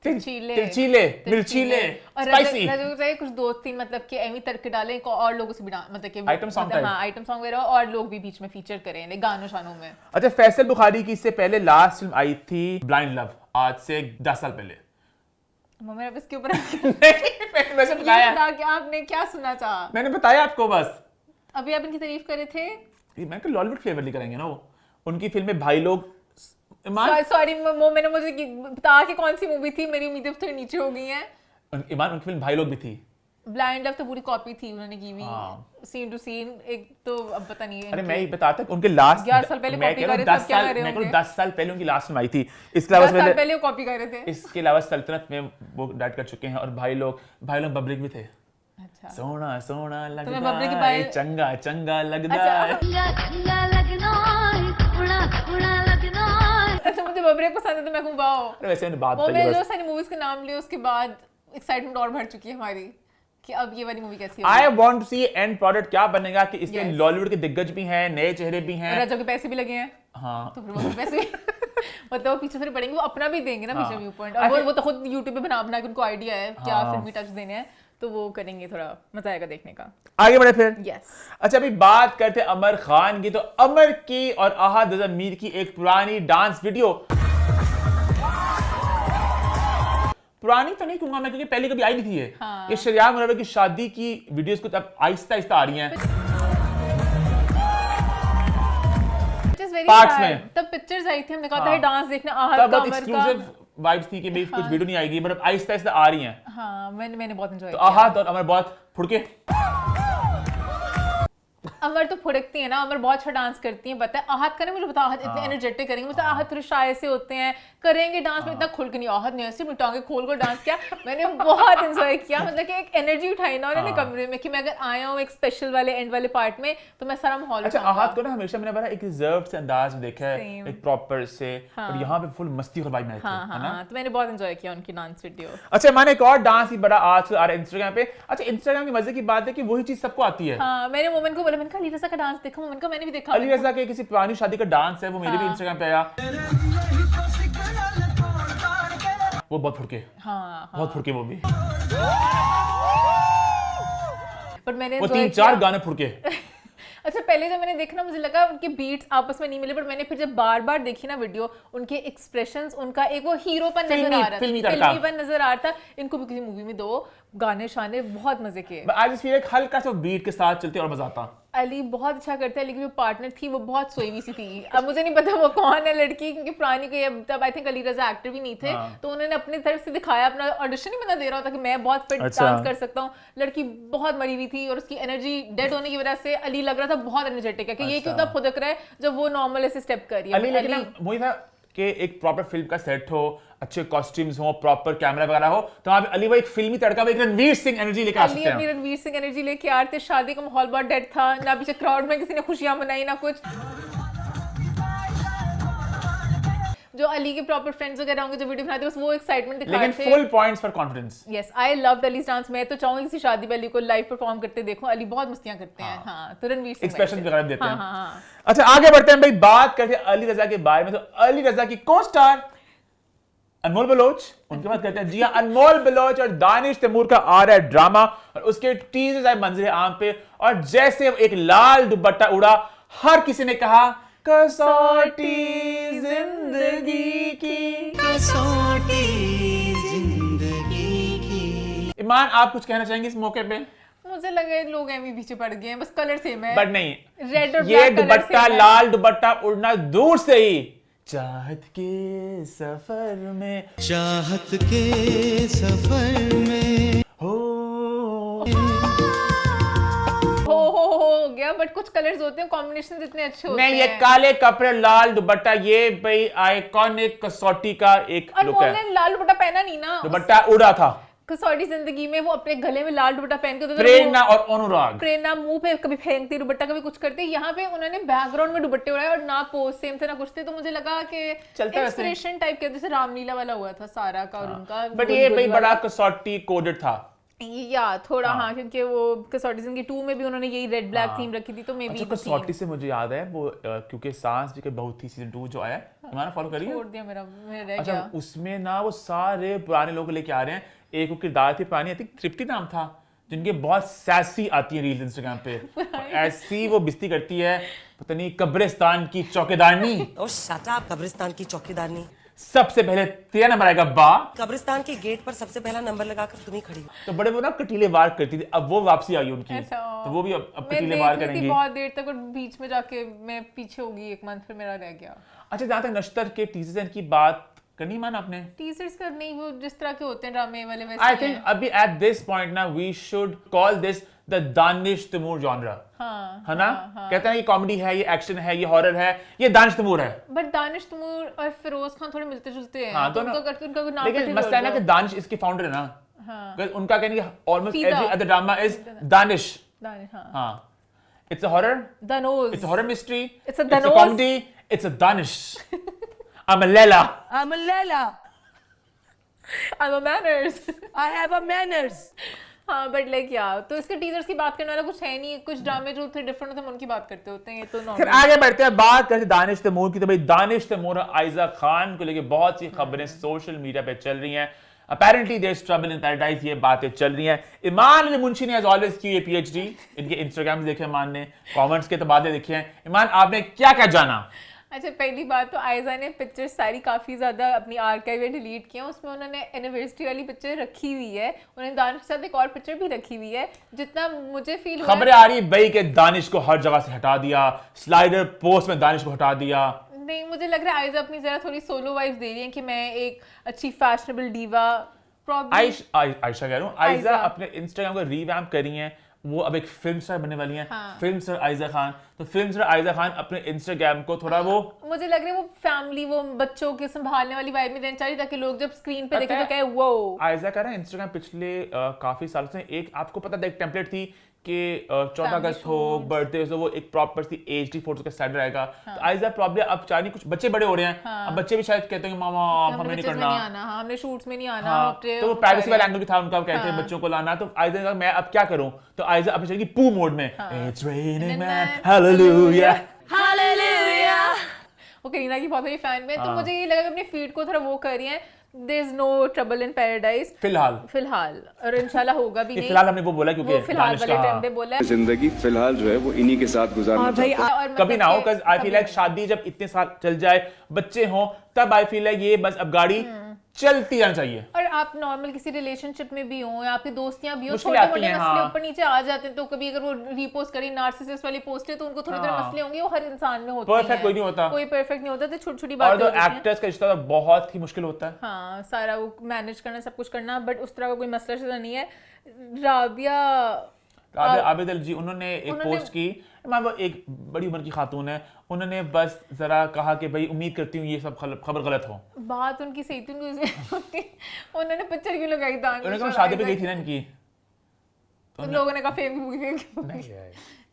तिरछीले, मिर्चीले, स्पाइसी, कुछ 2-3 मतलब कि एमी तड़के डालें और लोगों से भी मतलब कि आइटम सॉन्ग, हाँ आइटम सॉन्ग वगैरह, और लोग भी बीच में फीचर करें गानों शानों में। अच्छा, फैसल बुखारी की इससे पहले लास्ट फिल्म आई थी ब्लाइंड लव, आज से 10 साल पहले। मेरा इसके ऊपर वैसे बताया आपने क्या सुना चाहा? मैंने बताया आपको, बस अभी आप इनकी तारीफ कर रहे थे। मैं कल लॉलीवुड फ्लेवर लेकर आएंगे ना, वो उनकी फिल्में भाई लोग। सॉरी, मैंने मुझे बता कि कौन सी मूवी थी, मेरी उम्मीदें थोड़ी नीचे हो गई हैं। ईमान, उनकी फिल्म भाई लोग भी थी। ब्लाइंड लव तो पूरी कॉपी थी उन्होंने की हुई, सीन टू सीन, एक तो अब पता नहीं है। अरे मैं ही बताता उनके लास्ट 11 साल पहले कॉपी कर रहे थे, 10 साल, मैं कहूं 10 साल पहले उनकी लास्ट फिल्म आई थी। इसके अलावा 10 साल पहले वो कॉपी कर रहे थे। इसके अलावा सल्तनत में वो डायरेक्ट कर चुके हैं, और भाई लोग बब्रिक भी थे। अच्छा, सोना सोना लगदा तो बब्रिक की चंगा चंगा लगदा। अच्छा, मुझे बब्रिक पसंद है तो मैं कहूं वाओ। अरे वैसे मैंने बात वो मैं जो सारी मूवीज के नाम लिए उसके बाद एक्साइटमेंट और बढ़ चुकी है हमारी कि अब ये वाली मूवी कैसी होगी। I want to see and product क्या बनेगा, कि इसमें लॉलीवुड के दिग्गज भी हैं, नए चेहरे भी हैं, रजब के पैसे भी लगे हैं। हाँ, तो फिर वो पैसे मतलब वो पीछे से पड़ेंगे, वो अपना भी देंगे ना पीछे व्यू पॉइंट, और वो तो खुद यूट्यूब पे बना के उनको आइडिया है क्या फिल्मी टच देने हैं, तो वो करेंगे, थोड़ा मजा आएगा देखने का। आगे बढ़े फिर। यस। अच्छा, अभी बात करते हैं अमर खान की। तो अमर की और अहाद मीर की एक पुरानी डांस वीडियो, पुरानी तो नहीं कहूंगा मैं क्योंकि पहले कभी आई नहीं थी ये शरिया मुनव्वर की शादी की वीडियोस को तब आहिस्ता आहिस्ता आ रही हैं पार्ट्स में। तब पिक्चर्स आई थी, हमने कहा था डांस देखना आहत का, अमर का वाइब्स थी कि भाई कुछ वीडियो नहीं आएगी, बट अब आहिस्ता आहिस्ता आ रही हैं। हाँ, मैंने बहुत एंजॉय किया। तो आहत और अमर बहुत फुड़के, अमर तो फुड़कती है ना, अमर बहुत अच्छा डांस करती है, पता है। आहत का मुझे पता, आहत इतने एनर्जेटिक करेंगे, मुझे आहत थोड़े शाय से होते हैं, करेंगे डांस में इतना खुल के नहीं। आहत ने ऐसे टांगे खोल कर डांस किया, मैंने बहुत एंजॉय किया। मतलब कि एक एनर्जी उठाई ना उन्होंने कमरे में कि मैं अगर आया हूँ एक स्पेशल वाले एंड वाले पार्ट में तो मैं सारा माहौल। अच्छा, आहत को ना हमेशा मैंने बड़ा एक रिजर्व से अंदाज में देखा है, एक प्रॉपर से, और यहाँ पे फुल मस्ती और वाइब में थे, है ना? तो मैंने बहुत एंजॉय किया उनकी डांस वीडियो। अच्छा, मैंने एक और डांस ही बड़ा आज आ रहा है इंस्टाग्राम पे। अच्छा, इंस्टाग्राम की मजे की बात है कि वही चीज सबको आती है। हाँ, मैंने मोमेंट को बोला, मैंने कहा अली रज़ा का डांस देखा, मोमेंट का मैंने भी देखा। अली रज़ा के किसी पुरानी शादी का डांस है, वो मेरे भी इंस्टाग्राम पे आया। वो बहुत फुड़के, बहुत फुड़के वो भी, पर मैंने वो 3-4 गाने फुड़के। अच्छा पहले जब मैंने देखा ना मुझे लगा उनके बीट्स आपस में नहीं मिले, पर मैंने फिर जब बार बार देखी ना वीडियो, उनके एक्सप्रेशंस, उनका एक वो हीरोपन नजर आ रहा था, फिल्मीपन नजर आ रहा था। इनको भी किसी मूवी में दो, गाने शाने बहुत मजे किए। आज इस फील हल्का सा बीट के साथ चलते और मजा आता। अली बहुत अच्छा करता है, लेकिन जो पार्टनर थी वो बहुत सोई हुई सी थी। अब मुझे नहीं पता वो कौन है लड़की, क्योंकि पुरानी कोई तब I think Ali Raza actor भी नहीं थे, तो उन्होंने अपनी तरफ से दिखाया, अपना ऑडिशन ही बता दे रहा था कि मैं बहुत फिट डांस कर सकता हूँ। लड़की बहुत मरी हुई थी और उसकी एनर्जी डेड होने की वजह से अली लग रहा था बहुत एनर्जेटिक है, कि ये क्यों इतना फुदक रहा है जब वो नॉर्मल ऐसे स्टेप कर रही है। अली वही था कि एक प्रॉपर फिल्म का सेट हो, अच्छे कॉस्ट्यूम्स हो, प्रॉपर कैमरा वगैरह हो, तो वहां पे अली वो एक फिल्मी तड़का में एक रणवीर सिंह एनर्जी लेके आ सकते हैं। रणवीर सिंह एनर्जी लेके आ रहे थे। शादी का माहौल बहुत डेड था, ना पीछे क्राउड में किसी ने खुशियां मनाई ना कुछ। जो अली के प्रॉपर फ्रेंड्स वगैरह होंगे जो वीडियो बनाते हैं, बस वो एक्साइटमेंट दिखा रहे थे। लेकिन full points for confidence. Yes, I loved allies dance. मैं तो चाहूंगी किसी शादी में अली को लाइव परफॉर्म करते देखो। अली बहुत मस्तियां करते हैं। हां, तो रणवीर सिंह एक्सप्रेशन वगैरह देते हैं। हां। अच्छा आगे बढ़ते हैं भाई, बात करते हैं अली रजा के बारे में। तो अली रजा की को स्टार अनमोल बलोच, उनके बात करते हैं। जी हाँ, अनमोल बलोच और दानिश तैमूर का आ रहा है ड्रामा, और उसके टीजर्स आए मंजर आम पे, और जैसे एक लाल दुपट्टा उड़ा, हर किसी ने कहा कसौटी जिंदगी की, कसौटी जिंदगी की। ईमान, आप कुछ कहना चाहेंगे इस मौके पे? मुझे लगा लोग ऐਵੇਂ पीछे पड़ गए हैं, बस कलर सेम है। बट नहीं, रेड और ये दुपट्टा, लाल दुपट्टा उड़ना दूर से ही चाहत के सफर में, चाहत के सफर में हो गया। बट कुछ कलर्स होते हैं, कॉम्बिनेशन इतने अच्छे होते हैं। नहीं, ये काले कपड़े लाल दुपट्टा, ये भाई आइकॉनिक कसौटी का एक लुक है। उन्होंने लाल दुपट्टा पहना नहीं ना, दुपट्टा उड़ा था। कसौटी जिंदगी में वो अपने गले में लाल दुपट्टा पहन के, प्रेरणा और अनुराग, प्रेरणा मुंह पे कभी फेंकती दुपट्टा, कभी कुछ करती। यहाँ पे उन्होंने बैकग्राउंड में दुपट्टे उड़ाए और ना पोज सेम थे ना कुछ थे, तो मुझे लगा कि इंस्पिरेशन टाइप के, जैसे रामलीला वाला हुआ था सारा का और उनका। बट ये भाई बड़ा कसौटी कोडेड था या थोड़ा। हाँ, क्योंकि वो कसौटी जिंदगी 2 में भी उन्होंने यही रेड ब्लैक थीम रखी थी, तो मे बी कसौटी से मुझे याद है वो क्योंकि सांस भी बहुत थी सीजन 2 जो आया, तुम्हारा फॉलो करिए। छोड़ दिया मेरा रह अच्छा गया। उसमें ना वो सारे पुराने लोग लेके आ रहे हैं। एक वो किरदार थी पुरानी, आई थिंक तृप्ति नाम था, जिनके बहुत सैसी आती है रील्स इंस्टाग्राम पे, ऐसी वो बिस्ती करती है, पता नहीं कब्रिस्तान की चौकीदारनी। ओ शट अप, कब्रिस्तान की चौकीदारनी। सबसे पहले 13 नंबर आएगा बा, कब्रिस्तान के गेट पर सबसे पहला नंबर लगाकर तुम ही खड़ी हो। तो बड़े वो ना कटीले वार करती थी, अब वो वापसी आई उनकी, तो वो भी अब कटीले वार करेंगे। बहुत देर तक और बीच में जाके मैं पीछे होगी एक मंथ, फिर मेरा रह गया। अच्छा, जहाँ तक नश्तर के टीजर्स की बात करनी मान आपने, टीजर्स करनी वो जिस तरह के होते हैं ड्रामे वाले वैसे। आई थिंक अभी एट दिस पॉइंट ना we should call this the Danish Taimur genre. हाँ, है ना? कहते हैं ये कॉमेडी है, ये एक्शन है, ये हॉरर है, ये दानिश तैमूर है। बट दानिश तैमूर और फिरोज खान थोड़े मिलते जुलते हैं। हाँ, तो उनका नाम, लेकिन मसला है ना कि दानिश इसके फाउंडर है ना, उनका कहने की almost every other drama is Danish. हाँ, it's a horror, the nose, it's a horror mystery, it's a comedy, it's a Danish. I'm a Lela. I'm a Lela. I'm a manners. I have a manners. हाँ, बट लाइक यार, तो इसके टीजर्स की बात करने वाला कुछ है नहीं। कुछ ड्रामे जो थे डिफरेंट होते हैं, हम उनकी बात करते होते हैं। ये तो फिर आगे बढ़ते हैं, बात करते हैं दानिश तैमूर की। तो भाई दानिश तैमूर और आयजा खान को लेके बहुत सी खबरें सोशल मीडिया पे चल रही हैं। Apparently there's trouble in paradise, ये बातें चल रही हैं। ईमान अली मुंशी ने as always की ये PhD, इनके इंस्टाग्राम देखे ईमान ने, कमेंट्स के तबादले देखे हैं। ईमान, आपने क्या क्या जाना? अच्छा, पहली बात तो आयजा ने पिक्चर सारी काफ़ी ज़्यादा अपनी आर्काइव में डिलीट किया। उसमें उन्होंने एनिवर्सरी वाली पिक्चर रखी हुई है, उन्होंने दानिश के साथ एक और पिक्चर भी रखी हुई है। जितना मुझे फील हुआ, खबरें आ रही भाई के दानिश को हर जगह से हटा दिया, स्लाइडर पोस्ट में दानिश को हटा दिया। नहीं, मुझे लग रहा है आयजा अपनी जरा थोड़ी सोलो वाइब्स दे रही है कि मैं एक अच्छी फैशनेबल डीवा। आयशा कह रहा हूँ, आयजा अपने इंस्टाग्राम को रीवैम्प कर रही हैं, वो अब एक फिल्म स्टार बनने वाली हैं। हाँ। फिल्म स्टार आयजा खान, तो फिल्म स्टार आयजा खान अपने इंस्टाग्राम को थोड़ा वो, मुझे लग रहा है वो फैमिली, वो बच्चों के संभालने वाली वाइब में देना चाहिए, ताकि लोग जब स्क्रीन पे देखें तो कहे वो। आयजा का ना इंस्टाग्राम पिछले काफी सालों से एक, आपको पता था एक टेम्पलेट थी कि 14 अगस्त हो, बर्थडे हो, वो एक प्रॉपर सी HD फोटो का स्लाइडर आएगा। तो आयजा प्रॉब्लम अब चाहे कुछ बच्चे बड़े हो रहे हैं, अब बच्चे भी शायद कहते हैं कि मामा हमें नहीं करना, हमने शूट्स में नहीं आना। तो वो प्राइवेसी वाला एंगल भी था उनका, कहते हैं बच्चों को लाना। तो आयजा ने कहा मैं अब क्या करूं, तो आयजा अपनी चलेगी पू मोड में, it's raining man hallelujah hallelujah. वो करीना की बहुत बड़ी फैन में, तो मुझे ये लगा कि अपनी फीड को थोड़ा वो कर रही है। There is no trouble in paradise फिलहाल और इंशाल्लाह होगा भी नहीं। फिलहाल हमने वो बोला क्योंकि फिलहाल वाले टाइम पे बोला है जिंदगी फिलहाल जो है वो इन्हीं के साथ गुजारना चाहिए। और कभी ना हो, cause I feel like शादी जब इतने साल चल जाए, बच्चे हों, तब I feel like ये बस अब गाड़ी चलती जानी चाहिए। और आप नॉर्मल किसी रिलेशनशिप में भी हो या आपकी दोस्तियां भी हो, मुश्किलें छोटे आती मोटे हैं, मसले हाँ। ऊपर नीचे आ जाते हैं, तो कभी अगर वो रीपोस्ट करी नार्सिसिस्ट वाली पोस्ट है तो उनको थोड़े थोड़े मसले होंगे, वो हर इंसान में होते हैं। परफेक्ट कोई नहीं होता, कोई परफेक्ट नहीं होता, तो छोटी छोटी और बातें जो होती हैं। एक्टर्स का रिश्ता बहुत ही मुश्किल होता है। हाँ, सारा वो मैनेज करना, सब कुछ करना, बट उस तरह का कोई मसला शसला नहीं है। राबिया आबिदल जी उन्होंने एक पोस्ट की, मैं वो एक बड़ी उम्र की खातून है, उन्होंने बस जरा कहा कि भाई उम्मीद करती हूँ ये सब खबर गलत हो। बात उनकी सही थी, उन्होंने पिक्चर क्यों लगाई था? उन्होंने कहा शादी पे गई थी ना इनकी, तो लोगों ने कहा फेक मूवी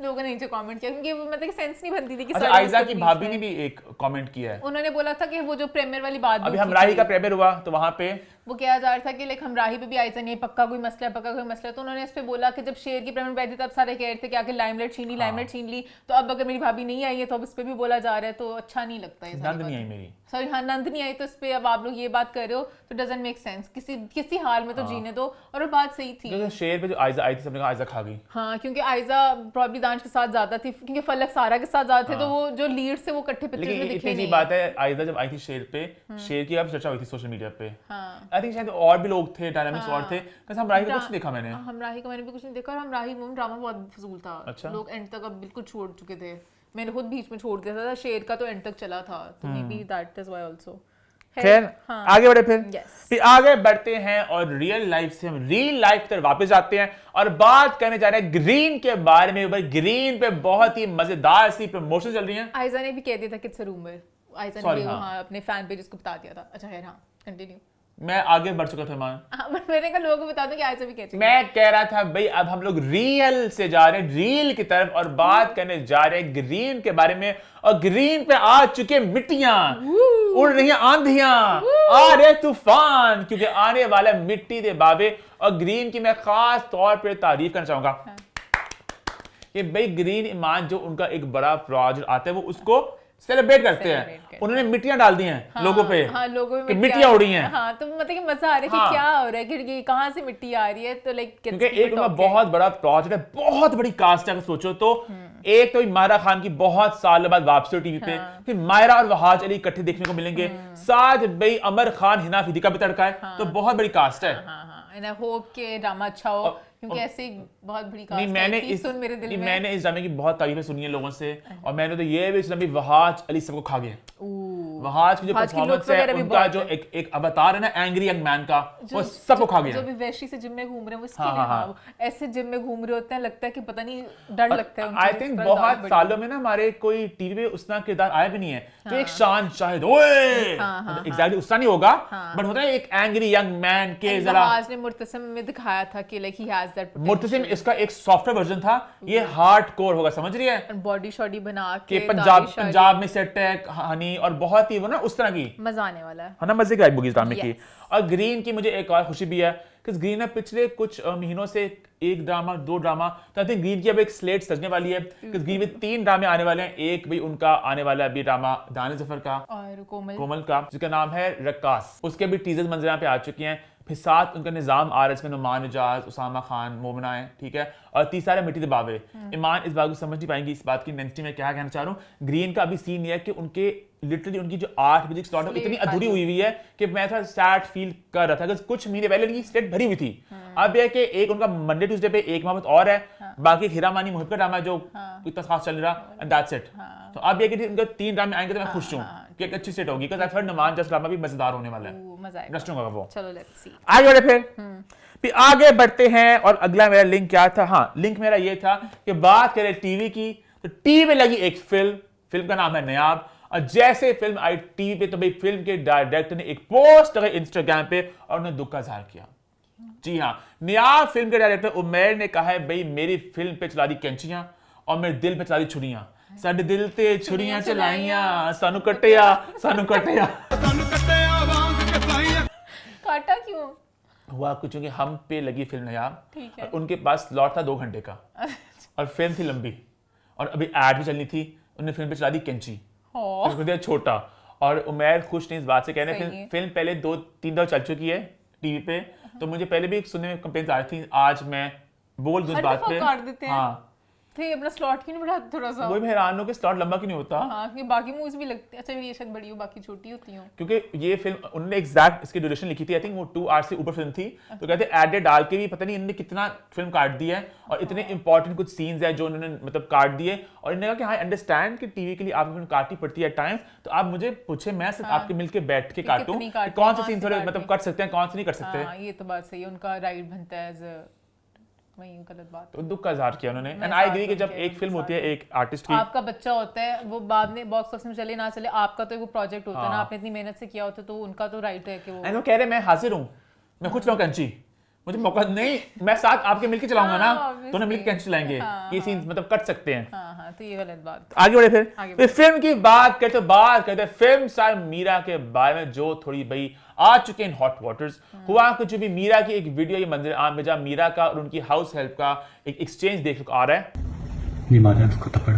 लोगों ने नीचे कमेंट किया क्योंकि मतलब सेंस नहीं बनती थी कि अच्छा, आयजा की भाभी ने भी एक कमेंट किया है। उन्होंने बोला था कि वो जो प्रीमियर वाली बात अभी हमराही का प्रीमियर हुआ तो वहां पे वो किया जा रहा था कि लाइक हमराही पे भी आयजा नहीं पक्का कोई मसला है, तो उन्होंने इस पे बोला कि जब शेर की प्रीमियर बैठी तब सारे कह रहे थे कि आगे लाइमलाइट छीन ली, तो अब अगर मेरी भाभी नहीं आई है तो अब इस पे भी बोला जा रहा है, तो अच्छा नहीं लगता है। नंद नहीं आई मेरी, सॉरी हाँ, नंद नहीं आई, तो इस पे अब आप लोग ये बात कर रहे हो तो डजंट मेक सेंस, किसी हाल में तो जीने दो। और वो बात सही थी, शेर पे जो आयजा आई थी सबने कहा आयजा खा गई। हाँ, क्योंकि आयजा प्रॉब्ली दानिश के साथ ज्यादा थी, क्योंकि फलक सारा के साथ ज्यादा थे, तो वो जो लीड से वो इकट्ठे पिक्चर्स में दिखे नहीं। बात है, आयजा जब आई थी शेर पे, शेर की अब चर्चा हुई थी सोशल मीडिया पे, आई थिंक शायद और भी लोग थे, डायनामिक्स और थे, बस हमराही का कुछ देखा मैंने। हमराही का मैंने भी कुछ नहीं देखा, और हमराही में ड्रामा बहुत फजूल था। अच्छा? लोग एंड तक अब बिल्कुल छोड़ चुके थे, मैंने खुद बीच में छोड़ दिया था, शेर का तो एंड तक चला था, तो may be that is why also. खैर आगे बढ़े फिर आगे बढ़ते हैं और रियल लाइफ से हम रियल लाइफ की तरफ वापस आते हैं और बात करने जा रहे हैं ग्रीन के बारे में। भाई ग्रीन पे बहुत ही मजेदार सी प्रमोशन चल रही है। आयजा ने भी कह दिया था कि इट्स अ रूमर, आयजा ने हाँ अपने फैन पेज को बता दिया था। अच्छा खैर हाँ, कंटिन्यू। मैं आगे बढ़ चुका था मान, बट मैंने कहा लोगों को बता दो कि आयजा भी कह चुकी। मैं कह रहा था भाई अब हम लोग रियल से जा रहे हैं रील की तरफ और बात करने जा रहे हैं ग्रीन के बारे में। और ग्रीन पे आ चुके मिट्टियां, उड़ रही आंधियां, आ रहे तूफान, क्योंकि आने वाला मिट्टी दे बाबे। और ग्रीन की मैं खास तौर पे तारीफ करना चाहूंगा कि भाई ग्रीन ईमान जो उनका एक बड़ा प्रोजेक्ट आता है वो उसको सेलिब्रेट करते हैं। उन्होंने मिट्टियां डाल दी हैं लोगों पे, हाँ, लोगों में मिट्टियां उड़ी हैं। हाँ, तो मतलब कि मजा आ रहा है कि क्या हो रहा है, कि कहां से मिट्टी आ रही है, तो लाइक क्योंकि एक उनका बहुत बड़ा प्रोजेक्ट है, बहुत बड़ी कास्ट है। अगर सोचो तो एक तो मायरा खान की बहुत साल बाद वापसी टीवी पे, फिर मायरा और वहाज अली इकट्ठे देखने को मिलेंगे, साथ भाई अमर खान, हिना फिदी का भी तड़का है, तो बहुत बड़ी कास्ट है। एंड आई होप कि ड्रामा अच्छा हो, क्योंकि ऐसे बहुत बड़ी कास्ट है। मैंने इस ड्रामे की बहुत तारीफें सुनी है लोगों से, और मैंने तो ये भी सुना भी वहाज अली सबको खा गया। वहाज की जो परफॉर्मेंस है, उनका जो एक अवतार है ना एंग्री यंग मैन का, वो सबको खा गया। जो भी वैशी से जिम में घूम रहे हैं वो इसके लिए ऐसे जिम में घूम रहे होते हैं, लगता है कि पता नहीं डर लगता है उनको। आई थिंक बहुत सालों में ना हमारे कोई टीवी पे उसना किरदार आया भी नहीं है जो एक शान शाहिद ओए एग्जैक्टली उसका नहीं होगा, बट होता है एक एंग्री यंग मैन के जरा। आज ने मुर्तसिम में दिखाया था कि like he has that potential. Murtasim इसका एक सॉफ्टवेयर वर्जन था, ये हार्डकोर होगा, समझ रही है? बॉडी शॉडी बना के पंजाब में सेट है कहानी, और बहुत ही वो ना उस तरह की मजा आने वाला है ना, मजे की मूवी ड्रामे की। और ग्रीन की मुझे एक और खुशी भी है कि ग्रीन ने पिछले कुछ महीनों से एक ड्रामा, दो ड्रामा, तो आई थिंक ग्रीन की अब एक स्लेट सजने वाली है कि ग्रीन में 3 ड्रामे आने वाले हैं। एक भी उनका आने वाला है अभी ड्रामा दानिश जफर का और कोमल का, जिसका नाम है रक्कास, उसके भी टीजर्स मंजर पे आ चुके हैं। फिर साथ उनका निजाम आ रहा है, इसमें नुमान इजाज, उसामा खान, मोमना है, ठीक है, और तीसरा मिट्टी दे बाबे। ईमान इस बात को समझ नहीं पाएंगी, इस बात की नेगेटिव में क्या कहना चाह रहा हूँ। ग्रीन का अभी सीन ये है कि उनके लिटरली उनकी जो 8 बजे की स्लॉट है इतनी अधूरी हुई है कि मैं थोड़ा सैड फील कर रहा था, अगर कुछ महीने पहले उनकी स्लेट भरी हुई थी। अब यह कि एक उनका मंडे ट्यूसडे पे एक मोहब्बत और है, बाकी हीरामानी मुहिब का ड्रामा जो इतना खास चल रहा, एंड दैट्स इट। तो अब ये कि उनके 3 ड्रामे आएंगे तो मैं खुश हूँ कि एक अच्छी सेट होगी, because I third Numan just drama भी मजेदार होने वाला है, मजा आएगा, इंटरेस्टिंग होगा वो। चलो लेट्स सी, आगे बढ़े फिर आगे बढ़ते हैं। और अगला मेरा लिंक क्या था? हाँ, लिंक मेरा ये था कि बात करें टीवी की, तो टीवी में लगी एक फिल्म का नाम है नयाब। और जैसे फिल्म आई टीवी पे तो भाई फिल्म के डायरेक्टर ने एक पोस्ट लगाई इंस्टाग्राम पे और उन्होंने दुख का इजहार किया। जी हाँ, नयाब फिल्म के डायरेक्टर उमैर ने कहा है भाई मेरी फिल्म पे चला दी कैंचियां और मेरे दिल पे चला दी छुरियां, साडे दिल ते छुरियां चलाइयां, सानू कटिया काटा क्यों हुआ कुछ, क्योंकि हम पे लगी फिल्म नयाब, ठीक है, और उनके पास स्लॉट था 2 घंटे का और फिल्म थी लंबी और अभी एड भी चलनी थी, उन्होंने फिल्म पे चला दी कैंची, दिया छोटा। और उमैर खुश नहीं इस बात से, कहने सही है। फिल्म पहले 2-3 दफा चल चुकी है टीवी पे, तो मुझे पहले भी सुनने में कंप्लेंट्स आ रही थी, आज मैं बोल दूं इस हर बात दफा पे। काट देते हैं। हाँ, तो ये अपना स्लॉट क्यों नहीं बढ़ाते थोड़ा सा? वही मैं हैरान हूं कि स्लॉट लंबा क्यों नहीं होता। हाँ, कि बाकी मूवीज भी लगती है, अच्छा ये शायद बड़ी हो, बाकी छोटी होती हो। क्योंकि ये फिल्म उन्होंने एग्जैक्ट इसकी ड्यूरेशन लिखी थी, आई थिंक वो 2 आवर्स से ऊपर फिल्म थी, तो कहते एड डाल के भी पता नहीं इन्होंने कितना फिल्म काट दी है, और इतने इंपॉर्टेंट कुछ सीन्स है जो उन्होंने मतलब काट दिए, और इन्होंने कहा कि हाँ अंडरस्टैंड कि टीवी के लिए आपको फिल्म काटनी पड़ती है टाइम्स, तो आप मुझे पूछे मैं सिर्फ आपके मिलके बैठ के काटूं कितनी कि काटनी, कौन से कौन सीन सी थोड़े काटनी। मतलब कट सकते हैं, कौन से नहीं कर सकते। हाँ, ये तो बात सही है, उनका राइट बनता है, वही गलत बात तो दुख का इजहार किया उन्होंने, मैं एंड आई साथ एग्री कि जब हूँ, एक फिल्म होती है एक आर्टिस्ट है। की, आपका बच्चा होता है, वो बाद में बॉक्स ऑफिस में चले ना चले, आपका तो वो प्रोजेक्ट होता है ना, हाँ। आपने इतनी मेहनत से किया होता है, तो उनका तो राइट है कि वो एंड वो कह रहे मैं हाजिर हूँ, मैं खुद चलाऊं कैंची, मुझे मौका नहीं, मैं साथ आपके मिलके चलाऊंगा ना, हाँ, दोनों मिलके कैंची चलाएंगे, हाँ, ये सीन्स मतलब कट सकते हैं। हाँ, तो ये गलत बात। आगे बढ़े आगे फिर फिल्म की बात करते फिल्म स्टार मीरा के बारे में जो थोड़ी भाई आ चुके हैं हॉट वाटर्स। हुआ कुछ भी, मीरा की एक वीडियो ये मंजर आम में जहाँ मीरा का और उनकी हाउस हेल्प का एक एक्सचेंज देखने को आ रहा है। ये मारना उसको थप्पड़,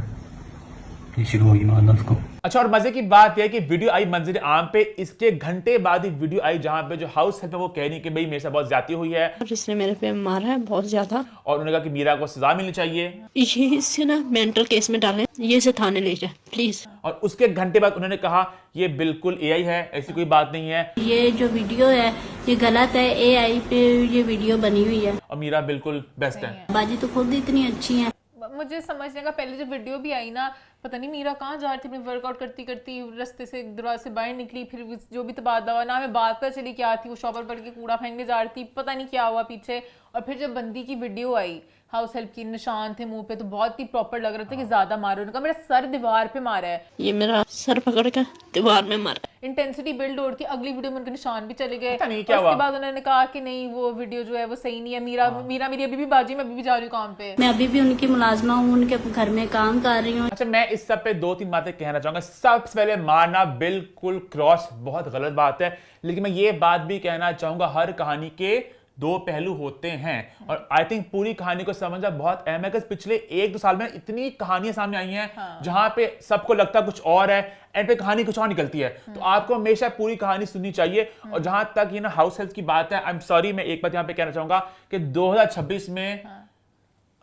ये शुरू होगी मारना उसको। अच्छा, और मजे की बात यह है कि वीडियो आई मंजर आम पे, इसके घंटे बाद ही वीडियो आई जहां पे जो हाउस हेल्प है वो कह रही कि भाई मेरे से बहुत ज्यादती हुई है, जिसने मेरे पे मारा है बहुत ज्यादा, और उन्होंने कहा कि मीरा को सजा मिलनी चाहिए, ये इससे ना मेंटल केस में डालें, ये इसे थाने ले जाए प्लीज। और उसके घंटे बाद उन्होंने कहा ये बिल्कुल एआई है, ऐसी कोई बात नहीं है, ये जो वीडियो है ये गलत है, एआई पे ये वीडियो बनी हुई है, और मीरा बिल्कुल बेस्ट है। बाजी तो खुद इतनी अच्छी है। मुझे समझने का, पहले जब वीडियो भी आई ना, पता नहीं मीरा कहाँ जा रही थी, अपनी वर्कआउट करती करती रास्ते से दरवाजे से बाहर निकली, फिर जो भी तबादला हुआ ना, हमें बात पता चली क्या थी, वो शॉपर पर के कूड़ा फेंकने जा रही थी, पता नहीं क्या हुआ पीछे, और फिर जब बंदी की वीडियो आई, हाउस हेल्प की, निशान थे मुंह पे, तो बहुत ही प्रॉपर लग रहा था कि ज्यादा मारो, उनका मेरा सर दीवार पे मारा है, ये मेरा सर पकड़ के दीवार में मारा। इंटेंसिटी बिल्ड हो रही थी, अगली वीडियो में उनके निशान भी चले गए, पता नहीं क्या उसके हुआ। बाद उन्होंने कहा कि नहीं वो वीडियो जो है वो सही नहीं है, मीरा मेरी अभी भी बाजी, मैं अभी भी जा रही हूँ काम पे, मैं अभी भी उनकी मुलाजमा हूँ, उनके घर में काम कर रही हूँ। अच्छा, मैं इस सब पे 2-3 बातें कहना चाहूंगा। सबसे पहले मारना बिल्कुल क्रॉस बहुत गलत बात है, लेकिन मैं ये बात भी कहना चाहूंगा हर कहानी के 2 पहलू होते हैं, और आई थिंक पूरी कहानी को समझना बहुत अहम है, कि पिछले 1-2 साल में इतनी कहानियां सामने आई हैं जहां पे सबको लगता कुछ और है, एंड पे कहानी कुछ और निकलती है, तो आपको हमेशा पूरी कहानी सुननी चाहिए। और जहां तक ये ना हाउस हेल्प की बात है, आई एम सॉरी, मैं एक बात यहां पे कहना चाहूंगा कि 2026 में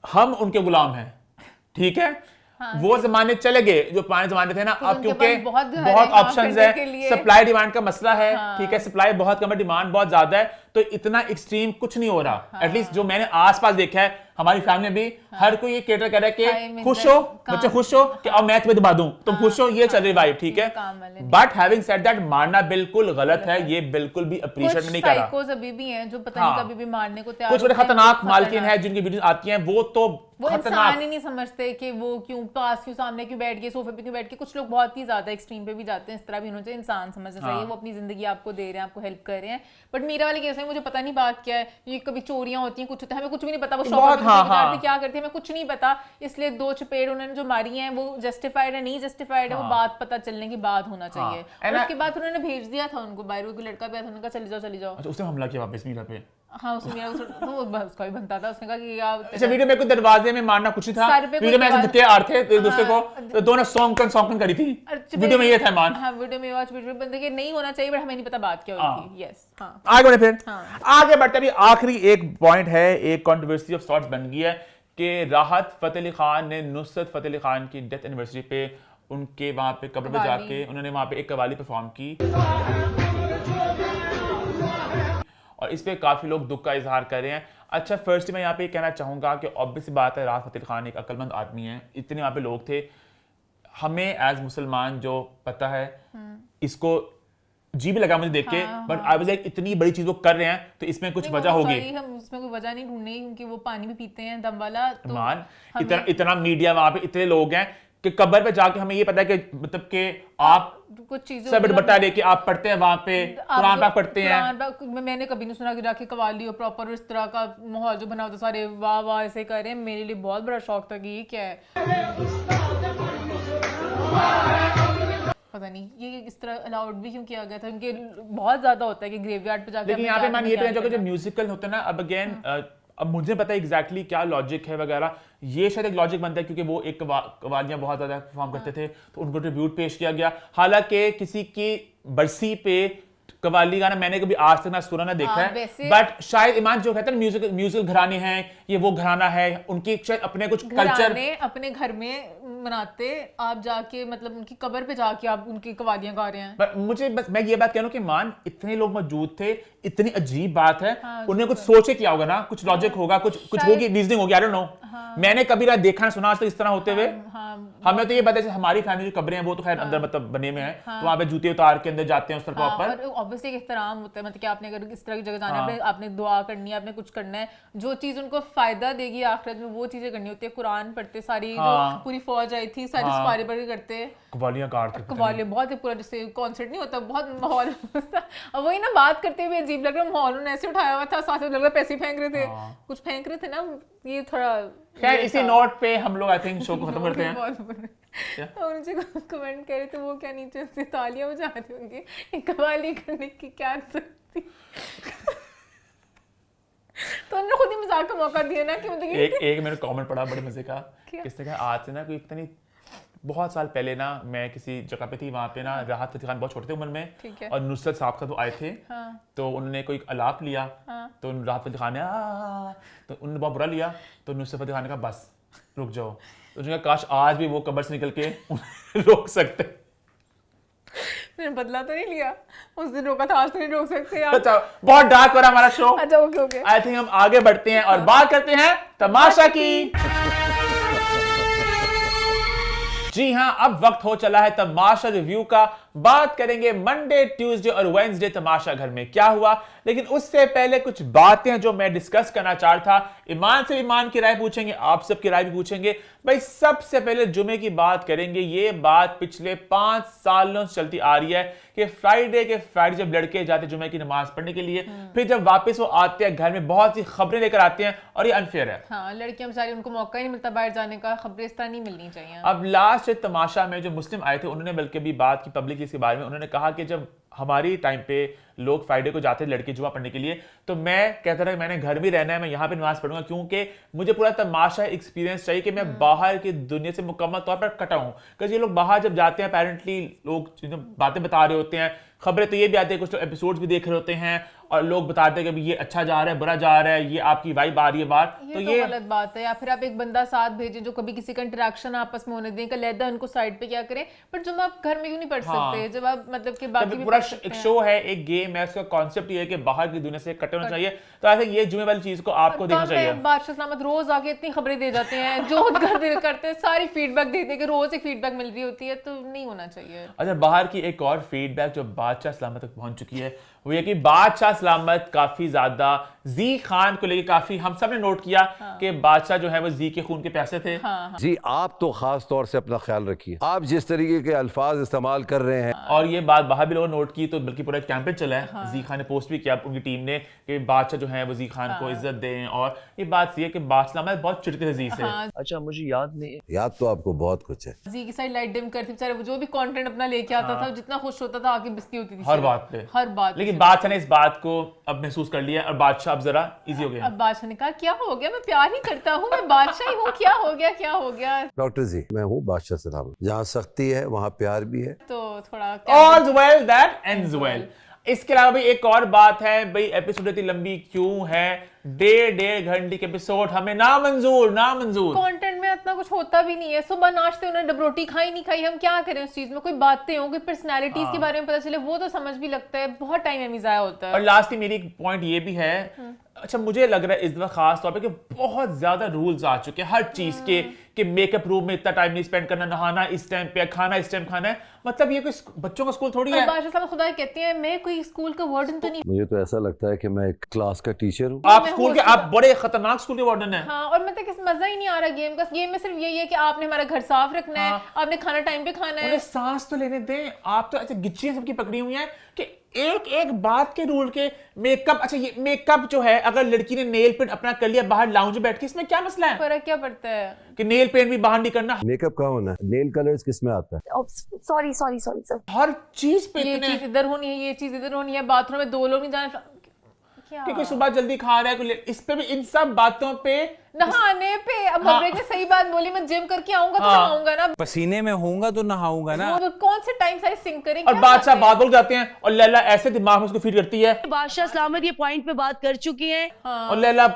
हम उनके गुलाम हैं, ठीक है। वो जमाने चले गए जो पुराने जमाने थे ना, अब क्योंकि बहुत ऑप्शंस है, सप्लाई डिमांड का मसला है, ठीक है, सप्लाई बहुत कम है, डिमांड बहुत ज्यादा है, तो इतना एक्सट्रीम कुछ नहीं हो रहा। एटलीस्ट जो मैंने आसपास देखा है, हमारी फैमिली में भी हर कोई ये केटर कर रहा है कि खुश हो बच्चे, खुश हो कि अब मैं तुम्हें दबा दूं, तुम खुश हो, ये चल रही वाइब, ठीक है। बट हैविंग सेड दैट, मारना बिल्कुल गलत है, ये बिल्कुल भी अप्रिशिएट नहीं कर रहा। साइकोस अभी भी हैं जो पता नहीं कभी भी मारने को तैयार, कुछ बड़े खतरनाक मालकिन है जिनकी वीडियोस आती हैं, वो तो वो इंसान ही नहीं समझते कि वो क्यों पास, क्यों सामने, क्यों बैठ गए सोफे पे, क्यों बैठ के, कुछ लोग बहुत ही ज्यादा एक्सट्रीम पे भी जाते हैं, इस तरह भी होना चाहिए, इंसान समझना चाहिए, वो अपनी जिंदगी आपको दे रहे हैं, आपको हेल्प कर रहे हैं। बट मीरा वाले केस में मुझे पता नहीं बात क्या है, ये कभी चोरियां होती हैं, कुछ होता है, हमें कुछ भी नहीं पता, वो शॉप पे क्या करती है हमें कुछ नहीं पता, इसलिए 2 चपेड़ उन्होंने जो मारी हैं वो जस्टिफाइड है नहीं जस्टिफाइड है, वो बात पता चलने की बात होना चाहिए। और उसके बाद उन्होंने भेज दिया था उनको, बाहर कोई लड़का भी आया था, उन्होंने कहा चले जाओ चले जाओ। अच्छा, उसने हमला किया वापस मीरा पे? हाँ, उसने उसका भी बनता था, उसने कहा कि आप, अच्छा, वीडियो में कोई दरवाजे में मारना कुछ नहीं था, वीडियो में ऐसे धक्के आ रहे थे एक दूसरे को, तो दोनों सॉन्ग करी थी, वीडियो में ये था मान। हाँ, वीडियो में वॉच वीडियो बंदे के नहीं होना चाहिए, बट हमें नहीं पता बात क्या हुई थी। यस, हाँ। आगे बढ़े फिर, आगे बढ़ते अभी आखिरी एक पॉइंट है, एक कंट्रोवर्सी ऑफ सॉर्ट्स बन गई है कि राहत फतेह अली खान ने नुसरत फतेह अली खान की डेथ एनिवर्सरी पे उनके वहां पे कब्र पे जाके उन्होंने वहां पे एक कवाली परफॉर्म की, और इस पे काफी लोग दुख का इजहार कर रहे हैं। अच्छा, फर्स्ट मैं यहाँ पे कहना चाहूंगा कि ऑब्वियस बात है, राहत फतेह अली खान एक अक्लमंद आदमी है, इतने वहां पे लोग थे, हमें एज मुसलमान जो पता है, इसको जी भी लगा मुझे देख के, बट आई वाज लाइक इतनी बड़ी चीज वो कर रहे हैं तो इसमें कुछ वजह होगी। हम इसमें कोई वजह नहीं ढूंढनी, क्योंकि वो पानी भी पीते हैं दम वाला, तो मान इतना मीडिया वहां पे इतने लोग हैं कि कब्र पे जाके हमें ये पता है कि मतलब कि आप कुछ चीजें सब बट्टा लेके आप पढ़ते हैं वहां पे, कुरान पाक पढ़ते हैं। मैंने कभी नहीं सुना कि जाके कवाली और प्रॉपर इस तरह का माहौल जो बना होता, सारे वाह वाह ऐसे कर रहे हैं, मेरे लिए बहुत बड़ा शौक था कि ये क्या है, पता नहीं ये इस तरह अलाउड भी क्यों किया गया था, क्योंकि बहुत ज्यादा होता है कि ग्रेवयार्ड पे जाके। लेकिन यहाँ पे मान ये तो जो म्यूजिकल होता है ना, अब अगेन अब मुझे पता है एग्जैक्टली क्या लॉजिक है वगैरह, ये शायद एक लॉजिक बनता है क्योंकि वो एक कवालियां बहुत ज्यादा परफॉर्म करते थे तो उनको ट्रिब्यूट पेश किया गया। हालांकि किसी की बरसी पे कवाली गाना मैंने कभी आज तक ना सुना ना देखा है, बट शायद ईमान जो कहते हैं म्यूजिकल घराने हैं, ये वो घराना है, उनकी शायद अपने कुछ कल्चर अपने घर में मनाते, आप जाके मतलब उनकी कब्र पे जाके आप उनकी कवालियां गा रहे हैं। पर मुझे बस मैं ये बात कह रहा हूँ कि मान इतने लोग मौजूद थे, इतनी अजीब बात है, उन्हें कुछ सोचे किया होगा ना, कुछ लॉजिक होगा, कुछ होगी, रीजनिंग होगी, आई डोंट नो। मैंने कभी ना देखा ना सुना आज तक इस तरह होते हुए। हमें तो ये पता है हमारी फैमिली जो कब्रें हैं वो तो खैर अंदर मतलब बने में है, तो वहाँ पे जूते उतार के अंदर जाते हैं उस पर प्रॉपर। ऑब्वियसली एक एहतराम होता है, मतलब कि आपने अगर इस तरह की जगह जाना है, आपने दुआ करनी है, आपने कुछ करना है, जो चीज उनको फायदा देगी आखिरत में वो चीजें करनी होती है। कुरान पढ़ते, सारी जो पूरी फौज आई थी सारी सवारी पढ़ के करते, कवालियां गाते, कवालियां बहुत ही पूरा जैसे कॉन्सर्ट नहीं होता, बहुत माहौल अब वही ना बात करते हुए अजीब लग रहा, माहौल उन्होंने ऐसे उठाया हुआ था, साथ में लग रहा पैसे फेंक रहे थे, कुछ फेंक रहे थे ना, ये थोड़ा। खैर इसी नोट पे हम लोग आई थिंक शो को खत्म करते हैं। और मुझे कमेंट करे तो वो क्या नीचे से तालियां बजा रहे होंगे कवाली करने की क्या सकती तो उन्होंने खुद ही मजाक का मौका दिया ना कि मतलब एक मैंने कमेंट पढ़ा बड़े मजे का, किसने कहा आज से ना कोई इतनी बहुत साल पहले ना मैं किसी जगह पे थी, वहाँ पे ना राहत फतेह खान बहुत छोटे थे उम्र में और नुसरत साहब का तो आए थे, तो उन्होंने कोई अलाप लिया, तो राहत फतेह खान ने तो उन्होंने बहुत बुरा लिया, तो नुसरत फतेह खान ने कहा बस रुक जाओ, तो उन्होंने कहा काश आज भी वो कब्र से निकल के रोक सकते। मैंने बदला तो नहीं लिया, उस दिन रोका था, आज तो नहीं रोक सकते यार। अच्छा बहुत डार्क हो रहा हमारा शो। अच्छा ओके आई थिंक हम आगे बढ़ते हैं और बात करते हैं तमाशा की। जी हाँ, अब वक्त हो चला है तमाशा रिव्यू का। बात करेंगे मंडे, ट्यूसडे और वेडनेसडे तमाशा घर में क्या हुआ, लेकिन उससे पहले कुछ बातें जो मैं डिस्कस करना चाह रहा था। ईमान से ईमान की राय पूछेंगे, आप सबकी राय भी पूछेंगे। भाई सबसे पहले जुमे की बात करेंगे। ये बात पिछले 5 सालों से चलती आ रही है कि फ्राइडे जब लड़के जाते जुमे की नमाज पढ़ने के लिए, फिर जब वापस वो आते हैं घर में बहुत सी खबरें लेकर आते हैं और ये अनफेयर है। हाँ, लड़कियां बेचारी उनको मौका ही नहीं मिलता बाहर जाने का, खबरें इस तरह नहीं मिलनी चाहिए। अब लास्ट तमाशा में जो मुस्लिम आए थे उन्होंने बल्कि भी बात की पब्लिक इसके बारे में, उन्होंने कहा कि जब हमारी टाइम पे लोग फ्राइडे को जाते लड़के जुमा पढ़ने के लिए, तो मैं कहता था मैंने घर भी रहना है, मैं यहाँ पे नमाज पढ़ूंगा क्योंकि मुझे पूरा तमाशा एक्सपीरियंस चाहिए कि मैं बाहर की दुनिया से मुकम्मल तौर पर कटा हूँ। क्योंकि ये लोग बाहर जब जाते हैं अपेरेंटली लोग बातें बता रहे होते हैं, खबरें तो ये भी आती है, कुछ लोग एपिसोड्स भी देख रहे होते हैं और लोग बताते हैं कि ये अच्छा जा रहा है, बुरा जा रहा है, ये आपकी वाइब आ रही है बात, तो ये गलत बात है। या फिर आप एक बंदा साथ भेजें जो कभी किसी का इंटरेक्शन आपस में होने दें, कलैदा उनको साइड पे क्या करें, पर जब आप घर में क्यों नहीं पढ़ सकते, जब आप मतलब कि बाकी भी पूरा एक शो है, एक गेम है, उसका कॉन्सेप्ट ये है कि बाहर की दुनिया से कटे होना चाहिए। तो आई थिंक ये जुमे वाली चीज को आपको देखना चाहिए। बादशाह सलामत रोज आके इतनी खबरें दे जाते हैं, जो करते हैं, सारी फीडबैक देते कि रोज एक फीडबैक मिल रही होती है, तो नहीं होना चाहिए। अच्छा, बाहर की एक और फीडबैक जो बादशाह सलामत तक पहुंच चुकी है वो ये कि बादशाह सलामत काफी ज्यादा जी खान को लेके काफी, हम सब ने नोट किया कि बादशाह जो है वो जी के खून के प्यासे थे। जी आप तो खास तौर से अपना ख्याल रखिए, आप जिस तरीके के अल्फाज इस्तेमाल कर रहे हैं, और ये बात बाहर भी लोगों ने नोट की, तो बल्कि पूरा कैंपेन चला है। जी खान ने पोस्ट भी किया उनकी टीम ने कि बादशाह जो है वो जी खान को इज्जत दें, और ये बात ये कि बादशाह सलामत बहुत चिढ़ते थे जी से। अच्छा मुझे याद नहीं, याद तो आपको बहुत कुछ है। जी की साइड लाइट डिम करती बेचारे, वो जो भी कंटेंट अपना लेके आता था जितना खुश होता था आके बिस्ती होती थी हर बात पे, हर बात। लेकिन बादशाह ने इस बात को अब महसूस कर लिया और बादशाह अब जरा इजी हो गया। अब बादशाह ने कहा क्या हो गया, मैं प्यार ही करता हूँ, मैं बादशाह ही हूँ, क्या हो गया। डॉक्टर जी मैं हूँ बादशाह सलामत, जहाँ सख्ती है वहाँ प्यार भी है, तो थोड़ा All's well that ends well। इसके अलावा भी एक और बात है, भाई एपिसोड इतनी लंबी क्यों है, 1.5 घंटे के एपिसोड हमें नामंजूर। कंटेंट में इतना कुछ होता भी नहीं है, सुबह नाश्ते उन्होंने डबरोटी खाई नहीं खाई, हम क्या करें उस चीज में, कोई बातें हो, कोई पर्सनैलिटीज के बारे में पता चले, वो तो समझ भी लगता है, बहुत टाइम हमें जाया होता है। और लास्ट में मेरी पॉइंट ये भी है, अच्छा मुझे लग रहा है इस दफा खास तौर पे कि बहुत ज्यादा रूल्स आ चुके हैं हर चीज के, कि मेकअप रूम में इतना टाइम नहीं स्पेंड करना, नहाना इस टाइम पे, खाना इस टाइम खाना है, मतलब ये कोई बच्चों का स्कूल थोड़ी है। बादशाह साहब खुदा कहते हैं मैं कोई स्कूल का वार्डन तो नहीं, मुझे तो ऐसा लगता है कि मैं एक क्लास का टीचर हूँ। आप स्कूल के, आप बड़े खतरनाक स्कूल के वार्डन हैं। हाँ, और मतलब किस मजा ही नहीं आ रहा गेम का। गेम में सिर्फ यही है कि आपने हमारा घर साफ रखना है, आपने खाना टाइम पे खाना है। सांस तो लेने दें, आप तो ऐसे गिच्चियां सबकी पकड़ी हुई हैं कि एक बात के रूल के। मेकअप, अच्छा ये मेकअप जो है, अगर लड़की ने नेल पेंट अपना कर लिया बाहर लाउंज में बैठ के, इसमें क्या मसला है? फर्क क्या पड़ता है कि नेल पेंट भी बाहर नहीं करना। मेकअप कहाँ होना है, नेल कलर्स किस में आता है? Sorry sir. हर चीज पे ये चीज इधर होनी है, ये चीज इधर होनी है, बाथरूम में 2 लोग नहीं जाना। क्योंकि सुबह जल्दी खा रहा है, इस पे भी, इन सब बातों पे, नहाने पे। अब बबरेक ने सही बात बोली, मैं जिम करके आऊंगा तो नहाऊंगा ना, पसीने में होऊंगा तो नहाऊंगा ना। तो कौन से टाइम सारे सिंक करेंगे। और बादशाह बात बोल जाते हैं और लैला ऐसे दिमाग में उसको फीड करती है। बादशाह सलामत ये पॉइंट पे बात कर चुकी हैं और लैला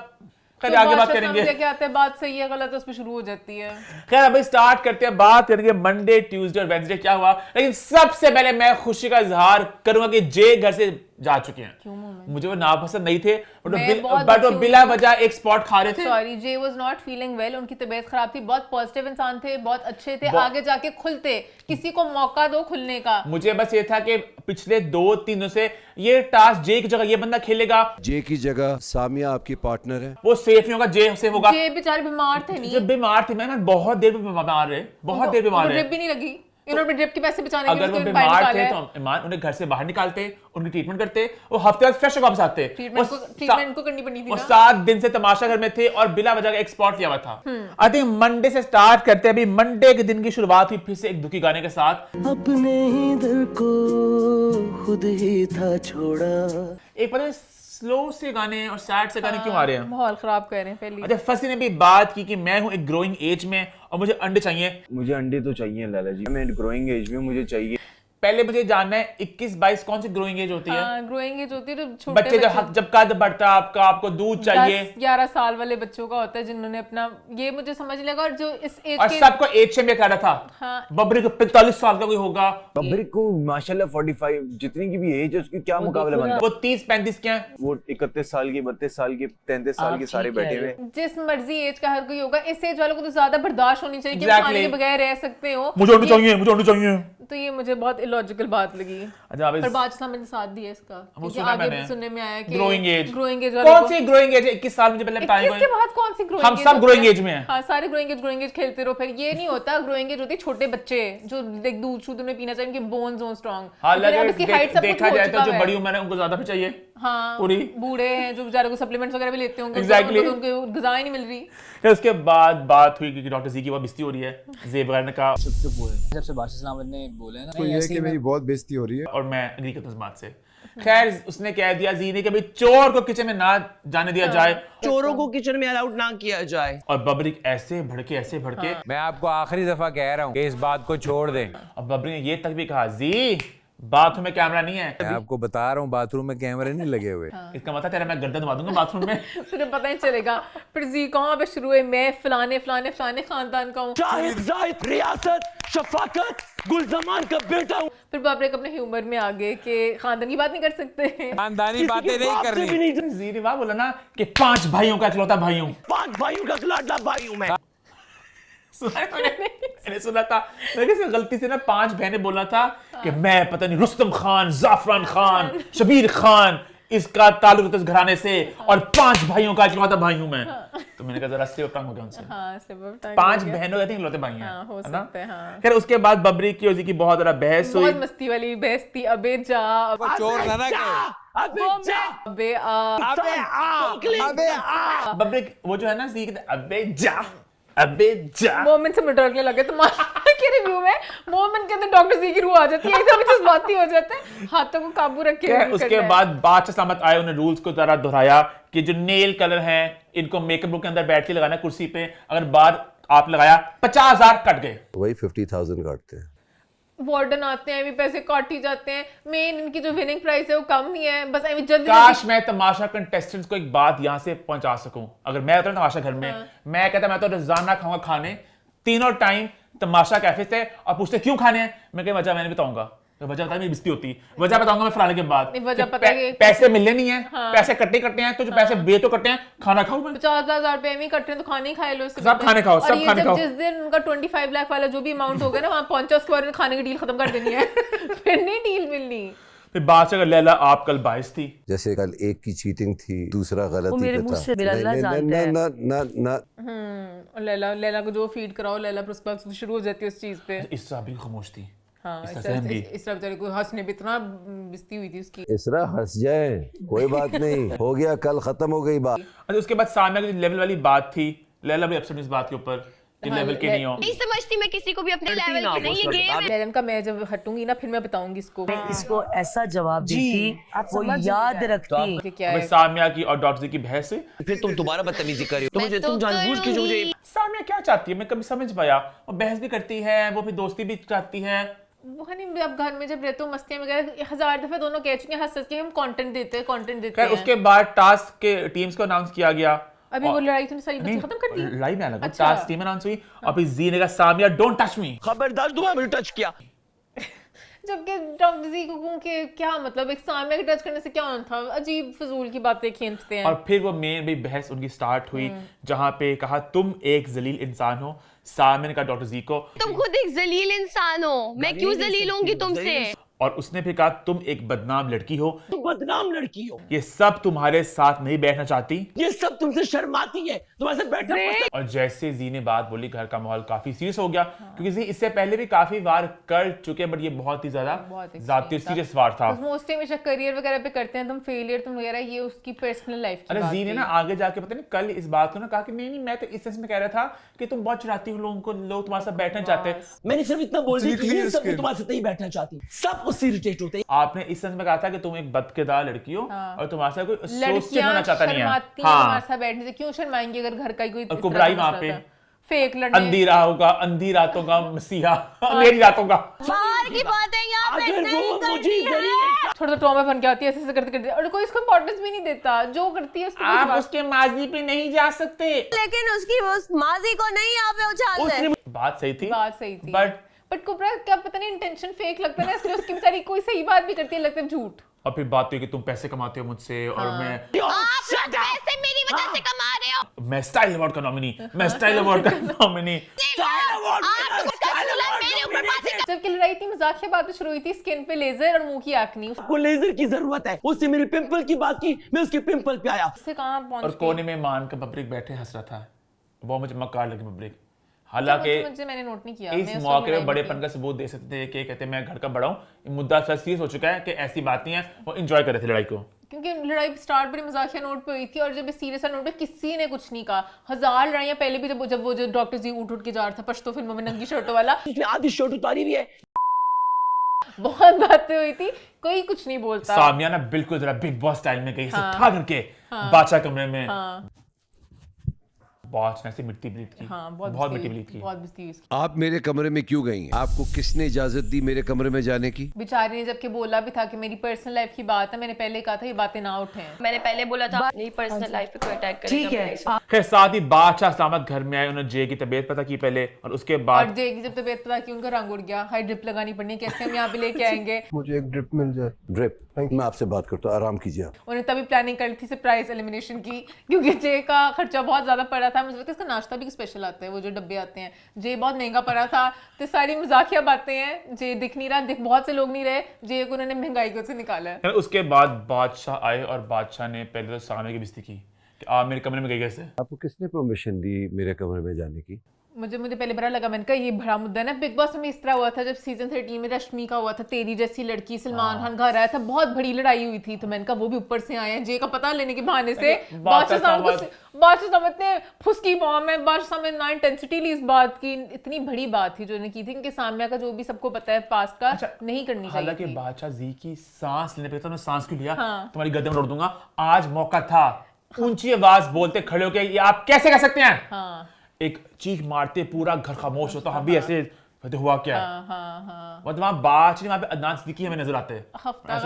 खैर आगे बात करेंगे, क्या आते हैं, बात सही है गलत है उस पे शुरू हो जाती है। खैर अभी स्टार्ट करते हैं, बात करेंगे मंडे, ट्यूसडे और वेडनेसडे क्या हुआ। लेकिन सबसे पहले मैं खुशी का इजहार करूंगा कि जे घर से जा चुके हैं। मुझे वो नापसंद नहीं थे, बट वो बिला वजह एक स्पॉट खा रहे थे। Sorry, J was not feeling well, उनकी तबीयत खराब थी। बहुत पॉजिटिव इंसान थे, बहुत अच्छे थे, आगे जाके खुलते, किसी को मौका दो खुलने का। मुझे बस ये था कि पिछले 2-3 दिनों से ये टास्क जे की जगह ये बंदा खेलेगा। जे की जगह सामिया आपकी पार्टनर है, वो सेफ नहीं होगा, जे सेफ होगा। जे बेचारे बीमार थे, नहीं जब बीमार थे, मैं ना बहुत देर बीमार रहे, बहुत देर बीमार रहे, ड्रिप भी नहीं लगी। इन्होंने ड्रिप के पैसे बचाने अगर वो बीमार थे तो ईमान उन्हें घर से बाहर निकालते, उनकी ट्रीटमेंट करते, वो हफ्ते बाद फ्रेश वापस आते। ट्रीटमेंट को करनी पड़ी थी वो 7 दिन से तमाशा घर में थे और बिला वजह का एक स्पॉट लिया हुआ था। आई थिंक मंडे से स्टार्ट करते हैं। अभी मंडे के दिन की शुरुआत हुई फिर से एक दुखी गाने के साथ। अपने ही दिल को खुद ही था छोड़ा। एक पता स्लो से गाने और सैड से गाने क्यों आ रहे हैं? माहौल खराब कर रहे हैं पहले। अच्छा, फसी ने भी बात की कि मैं हूं एक ग्रोइंग एज में और मुझे अंडे चाहिए। मुझे अंडे तो चाहिए लैला जी, मैं ग्रोइंग एज में, मुझे चाहिए। पहले मुझे जानना है 21-22 कौन सी ग्रोइंग एज होती है? ग्रोइंग एज होती है तो बच्चे जब कद बढ़ता है आपको दूध चाहिए। 10-11 साल वाले बच्चों का होता है जिन्होंने अपना, ये मुझे समझ लगा। और जो इस एज और सबको एज से मैं कह रहा था। बबरी को 45 साल का कोई होगा, बबरी को माशाल्लाह 45, जितनी की भी एज है उसकी क्या मुकाबला बनता है। वो 30-35 क्या है, वो 31 साल की, 32 साल की, 33 साल के सारे बैठे हुए। जिस मर्जी एज का हर कोई होगा, इस एज वालों को तो ज्यादा बर्दाश्त होनी चाहिए कि खाने के बगैर रह सकते हो। मुझे अंडे चाहिए। तो ये मुझे बहुत इलॉजिकल बात लगी। अच्छा, पर बादशाह मैंने साथ दिया इसका, क्योंकि आगे सुनने में आया कि ग्रोइंग एज कौन सी ग्रोइंग एज? 21 साल मुझे पहले बताइए। इसके बाद कौन सी ग्रोइंग एज? हम सब ग्रोइंग एज में हैं। हाँ, सारे ग्रोइंग एज खेलते रहो। फिर ये नहीं होता, ग्रोइंग एज होती है छोटे बच्चे जो दूध शूध में पीना चाहिए, उनके बोन्स हो स्ट्रांग। देखा जाए तो जो बड़ी उम्र है उनको ज्यादा भी चाहिए। हाँ, पूरी बूढ़े हैं जो बेचारे को सप्लीमेंट्स वगैरह भी लेते होंगे, उनको ग़िज़ा ही नहीं मिल रही। फिर उसके बाद बात हुई कि डॉक्टर जी की बेइज्जती हो रही है। ज़ेब वगैरह ने कहा सबसे बादशाह सलामत ने बोला है ना, ये है कि मेरी बहुत बेइज्जती हो रही है और मैं एग्री करता हूं इस बात से। खैर उसने कह दिया जी ने कि भाई चोर को किचन में ना जाने दिया जाए, चोरों को किचन में अलाउड ना किया जाए। और बबरी ऐसे भड़के मैं आपको आखिरी दफा कह रहा हूँ कि इस बात को छोड़ दें। और बबरी ने ये तक भी कहा जी बाथरूम में कैमरा नहीं है। मैं आपको बता रहा हूँ बाथरूम में कैमरे नहीं लगे हुए। इसका मतलब तेरा मैं गर्दन दबा दूंगा बाथरूम में। तुझे पता नहीं चलेगा। फिर जी कहाँ पे शुरू है, मैं फलाने खानदान का हूँ, जाहिद जाहिद रियासत शफाकत गुलजमान का बेटा हूँ। फिर बाबरे अपने ह्यूमर में आ गए कि खानदान की बात नहीं कर सकते, खानदानी बातें नहीं करनी। जी ने बोला ना कि 5 भाइयों का इकलौता भाई हूँ, 5 भाइयों का इकलौता भाई हूँ मैं। मैंने सुना था, लेकिन गलती से ना 5 बहनें बोला था कि मैं पता नहीं रुस्तम खान, जाफरान खान, शबीर खान, इसका ताल्लुक इस घराने से और 5 भाइयों का इकलौता भाई हूं मैं। तो मैंने कहा जरा स्लिप टांग हो गया उनसे। हाँ, स्लिप 5 बहनों के इकलौते भाई हैं। हाँ, हो सकते हैं। हाँ। फिर उसके बाद बबरी की ओजी की बहुत ज्यादा बहस हुई, बहुत मस्ती वाली बहस थी। अबे जा, चोर ना ना अबे आ, बबरी वो जो है ना सीख अबे जा मोमिन से डरने लगे। तुम्हारे के रिव्यू में मोमिन के अंदर डॉक्टर जी की रूह आ जाती है, एकदम जज्बाती हो जाते हैं, हाथों को काबू रखे। उसके बाद बादशाह सलामत आए, उन्हें रूल्स को जरा दोहराया कि जो नेल कलर हैं इनको मेकअप रूम के अंदर बैठ के लगाना कुर्सी पे, अगर बाहर आप लगाया 50,000 कट गए। वही 50,000 काटते हैं। वार्डन आते हैं, भी पैसे काट ही जाते हैं। मेन इनकी जो विनिंग प्राइस है वो कम ही है, बस जल्दी। काश मैं तमाशा कंटेस्टेंट्स को एक बात यहाँ से पहुंचा सकूं। अगर मैं होता तमाशा घर में, मैं कहता मैं तो रोजाना खाऊंगा खाने 3 टाइम तमाशा कैफे से, और पूछते क्यों खाने हैं, मैं कह वजह मैंने बताऊंगा। वजह बता मेरी बेइज्जती होती, वजह बताऊंगा मैं फलाने के बाद। वजह पता है पैसे मिलने नहीं है, पैसे कट्टे हैं, तो जो पैसे बे तो कट्टे हैं, खाना खाओ। 50,000 रुपए में कट्टे हैं तो खाने ही खाए लो, सब खाने खाओ, सब खाने खाओ। जिस दिन उनका 25 लाख वाला जो भी अमाउंट हो गया ना, वहां पहुंचा उसके बाद खाने की डील खत्म कर देनी है। फिर नहीं डील मिलनी। फिर बात से लैला आप कल बाइस थी, जैसे कल एक की चीटिंग थी, दूसरा गलती मेरे मुंह से बिल्ला जानता है। लैला को जो फीड कराओ, लैला प्रोस्पेक्ट शुरू हो जाती है उस चीज पे। इसरा भी खामोश थी। हाँ, इसरा बेचारे को हंसने पे इतना बिस्ती हुई थी उसकी। इसरा हंस जाए कोई बात नहीं, हो गया कल खत्म हो गई बात। अच्छा, उसके बाद सामने की लेवल वाली बात थी, लैला भी अपसेट इस बात के ऊपर के लेवल की नहीं हो। नहीं समझती मैं किसी को भी अपने लेवल की नहीं, ये गेम है। मैडम का मैं जब हटूंगी ना फिर मैं बताऊंगी इसको। इसको ऐसा जवाब देती वो याद रखती। क्या है सामिया की और डॉक्टर जी की बहस हुई, फिर तुम दोबारा बदतमीजी कर रही हो, मुझे तुम जानबूझ के मुझे सामिया क्या चाहती है मैं कभी समझ पाया। वो बहस भी करती है, वो फिर दोस्ती भी चाहती है। वो नहीं, अब घर में जब रहते हो मस्तियां वगैरह 1000 दफे दोनों कह चुके हैं, हंस हंस के हम कंटेंट देते हैं। उसके बाद टास्क के टीम्स को अनाउंस किया गया। अभी वो लड़ाई तुमने सारी बच्ची खत्म कर दी। लड़ाई में अलग अच्छा। टास्क टीम अनाउंस हुई और फिर जी ने कहा सामिया डोंट टच मी। खबरदार, तुम्हारा मुझे टच किया। जबकि डॉक्टर जी को के क्या मतलब, एक सामिया के टच करने से क्या होना था, अजीब फजूल की बातें खींचते हैं। और फिर वो मेन भी बहस उनकी स्टार्ट हुई जहां पे कहा तुम एक जलील इंसान हो। सामिया ने कहा डॉक्टर जी को तुम खुद एक जलील इंसान हो, मैं क्यों जलील होंगी तुमसे। और उसने फिर कहा तुम एक बदनाम लड़की हो। तुम बदनाम लड़की हो, ये सब तुम्हारे साथ नहीं बैठना चाहती, ये सब तुमसे शर्माती है, तुम्हारे साथ बैठना पसंद। और जैसे जी ने बात बोली घर का माहौल काफी सीरियस हो गया। क्योंकि जी इससे पहले भी काफी वार कर चुके हैं, बट ये बहुत ही ज्यादा सीरियस वार था। मोस्टली हमेशा करियर वगैरह पे करते हैं तुम फेलियर तुम वगैरह, ये उसकी पर्सनल लाइफ की अरे बात जी ने थी। ना आगे जाके पता नहीं कल इस बात को ना कहा कि नहीं मैं तो इस सेंस में कह रहा था कि तुम बहुत चिढ़ाती हो लोगों को, लोग तुम्हारे साथ बैठना चाहते हैं। मैंने सिर्फ इतना बोल दिया कि ये सब तुम्हारे साथ नहीं बैठना चाहती, सब उससे इरिटेट होते हैं। आपने इस सेंस में कहा था कि तुम एक बदकिरदार लड़की हो और तुम्हारे साथ कोई एसोसिएट होना चाहता नहीं है। तुम्हारे साथ बैठने से क्यों शर्माएंगी अगर घर का कोई कुबराई वहां पे फेक लड़ने, अंधी राहों का, अंधी रातों का मसीहा, मेरी रातों का बाहर की बातें यहाँ पे नहीं करनी है। थोड़ा सा ट्रॉमा बन के आती है, ऐसे करते और कोई इसको इंपॉर्टेंस भी नहीं देता, जो करती है उसको आप उसके माजी पे नहीं जा सकते। लेकिन उसकी उस माजी को नहीं यहाँ पे उछालते। बात सही थी बट कुबरा क्या पता नहीं इंटेंशन फेक लगता है ना, इसलिए उसकी बेचारी कोई सही बात भी करती है लगता है झूठ। और फिर बात हुई कि तुम पैसे कमाते हो मुझसे और मैं आप पैसे मेरी वजह से कमा रहे हो। मैं स्टाइल अवार्ड का नॉमिनी, मैं स्टाइल अवार्ड का नॉमिनी। जबकि लड़ाई थी मजाकिया बात शुरू हुई थी स्किन पे लेजर और मुंह की एक्नी। उसको लेजर की जरूरत है, उससे मेरे पिंपल की बात की, मैं उसके पिंपल पे आया। उससे कहां पहुंच और कोने में मान का पब्लिक बैठे हंस रहा था, वो मुझे मक्कार लगी पब्लिक। हालांकि मैंने नोट नहीं किया, इस मौके में बड़ेपन का सबूत दे सकते थे कि कहते मैं घर का बड़ा हूँ। मुद्दा सीरियस हो चुका है कि ऐसी बात नहीं है, वो एंजॉय कर रहे थे लड़ाई को। क्योंकि लड़ाई स्टार्ट बड़ी मजाकिया नोट पे हुई थी और जब सीरियस नोट पे किसी ने कुछ नहीं कहा। 1000 लड़ाइयां पहले भी जब वो जो डॉक्टर जी उठ के जा रहा था पश्तो फिल्मों में नंगी शर्टों वाला, आधी शर्ट उतारी भी है, बहुत बातें हुई थी, कोई कुछ नहीं बोलता। सामिया ना बिल्कुल जरा बिग बॉस स्टाइल में गई, ठा करके बादशाह कमरे में बहुत ऐसे मिट्टी ब्लीड की, बहुत मिट्टी ब्लीड की, बहुत बिस्ती हुई। आप मेरे कमरे में क्यों गई? आपको किसने इजाजत दी मेरे कमरे में जाने की? बेचारी ने जबकि बोला भी था कि मेरी पर्सनल लाइफ की बात है, मैंने पहले कहा था ये बातें ना उठें। मैंने पहले बोला था मेरी पर्सनल लाइफ पे कोई अटैक करेगा। ठीक है। खैर साथ ही बादशाह सलामत घर में आए, उन्होंने जे की तबीयत पता की पहले और उसके बाद और जे की जब तबीयत पता की उनका रंग उड़ गया। हाई ड्रिप लगानी पड़नी है, कैसे हम यहाँ पे लेके आएंगे। मुझे एक ड्रिप मिल जाए। ड्रिप? मैं आपसे बात करता हूँ, आराम कीजिए। उन्होंने तभी प्लानिंग कर ली थी सरप्राइज एलिमिनेशन की, क्योंकि जे का खर्चा बहुत ज्यादा पड़ा था। मुझे लगता है इसका नाश्ता भी स्पेशल आता है, वो जो डब्बे आते हैं। जे बहुत महंगा पड़ा था, तो सारी मजाकिया बातें हैं। जे दिख नहीं रहा, बहुत से लोग नहीं रहे, जे को उन्होंने महंगाई को से निकाला है। उसके बाद बादशाह आए और बादशाह ने पहले तो सामने की बेइज्जती की कि आप मेरे कमरे में गए कैसे? आपको किसने परमिशन दी मेरे कमरे में जाने की? मुझे पहले बुरा लगा, मैंने कहा ये बड़ा मुद्दा है ना। बिग बॉस में इस तरह हुआ था जब सीजन 13 में रश्मि का हुआ था, तेरी जैसी लड़की सलमान खान घर आया था, बहुत बड़ी लड़ाई हुई थी। तो मैंने कहा वो भी ऊपर से आए हैं जे का पता लेने के बहाने से। बादशाह सामत ने फुसकी बॉम्ब है, बादशाह सामत ना इंटेंसिटी ली इस बात की, इतनी बड़ी बात थी जो उन्होंने की थी कि सामिया का जो भी सबको पता है पास्ट का नहीं करनी चाहिए। हालांकि बादशाह जी की सांस लेने पे तो उन्होंने सांस क्यों लिया, तुम्हारी गद्दे में उड़ दूंगा। आज मौका था, ऊंची आवाज बोलते खड़े होके ये आप कैसे कर सकते हैं। एक चीख मारते पूरा घर खामोश होता, हम भी ऐसे हुआ क्या। मतलब वहाँ बादशाह वहाँ पे अदनान सिद्दीकी हमें नजर आते हैं। हफ्ता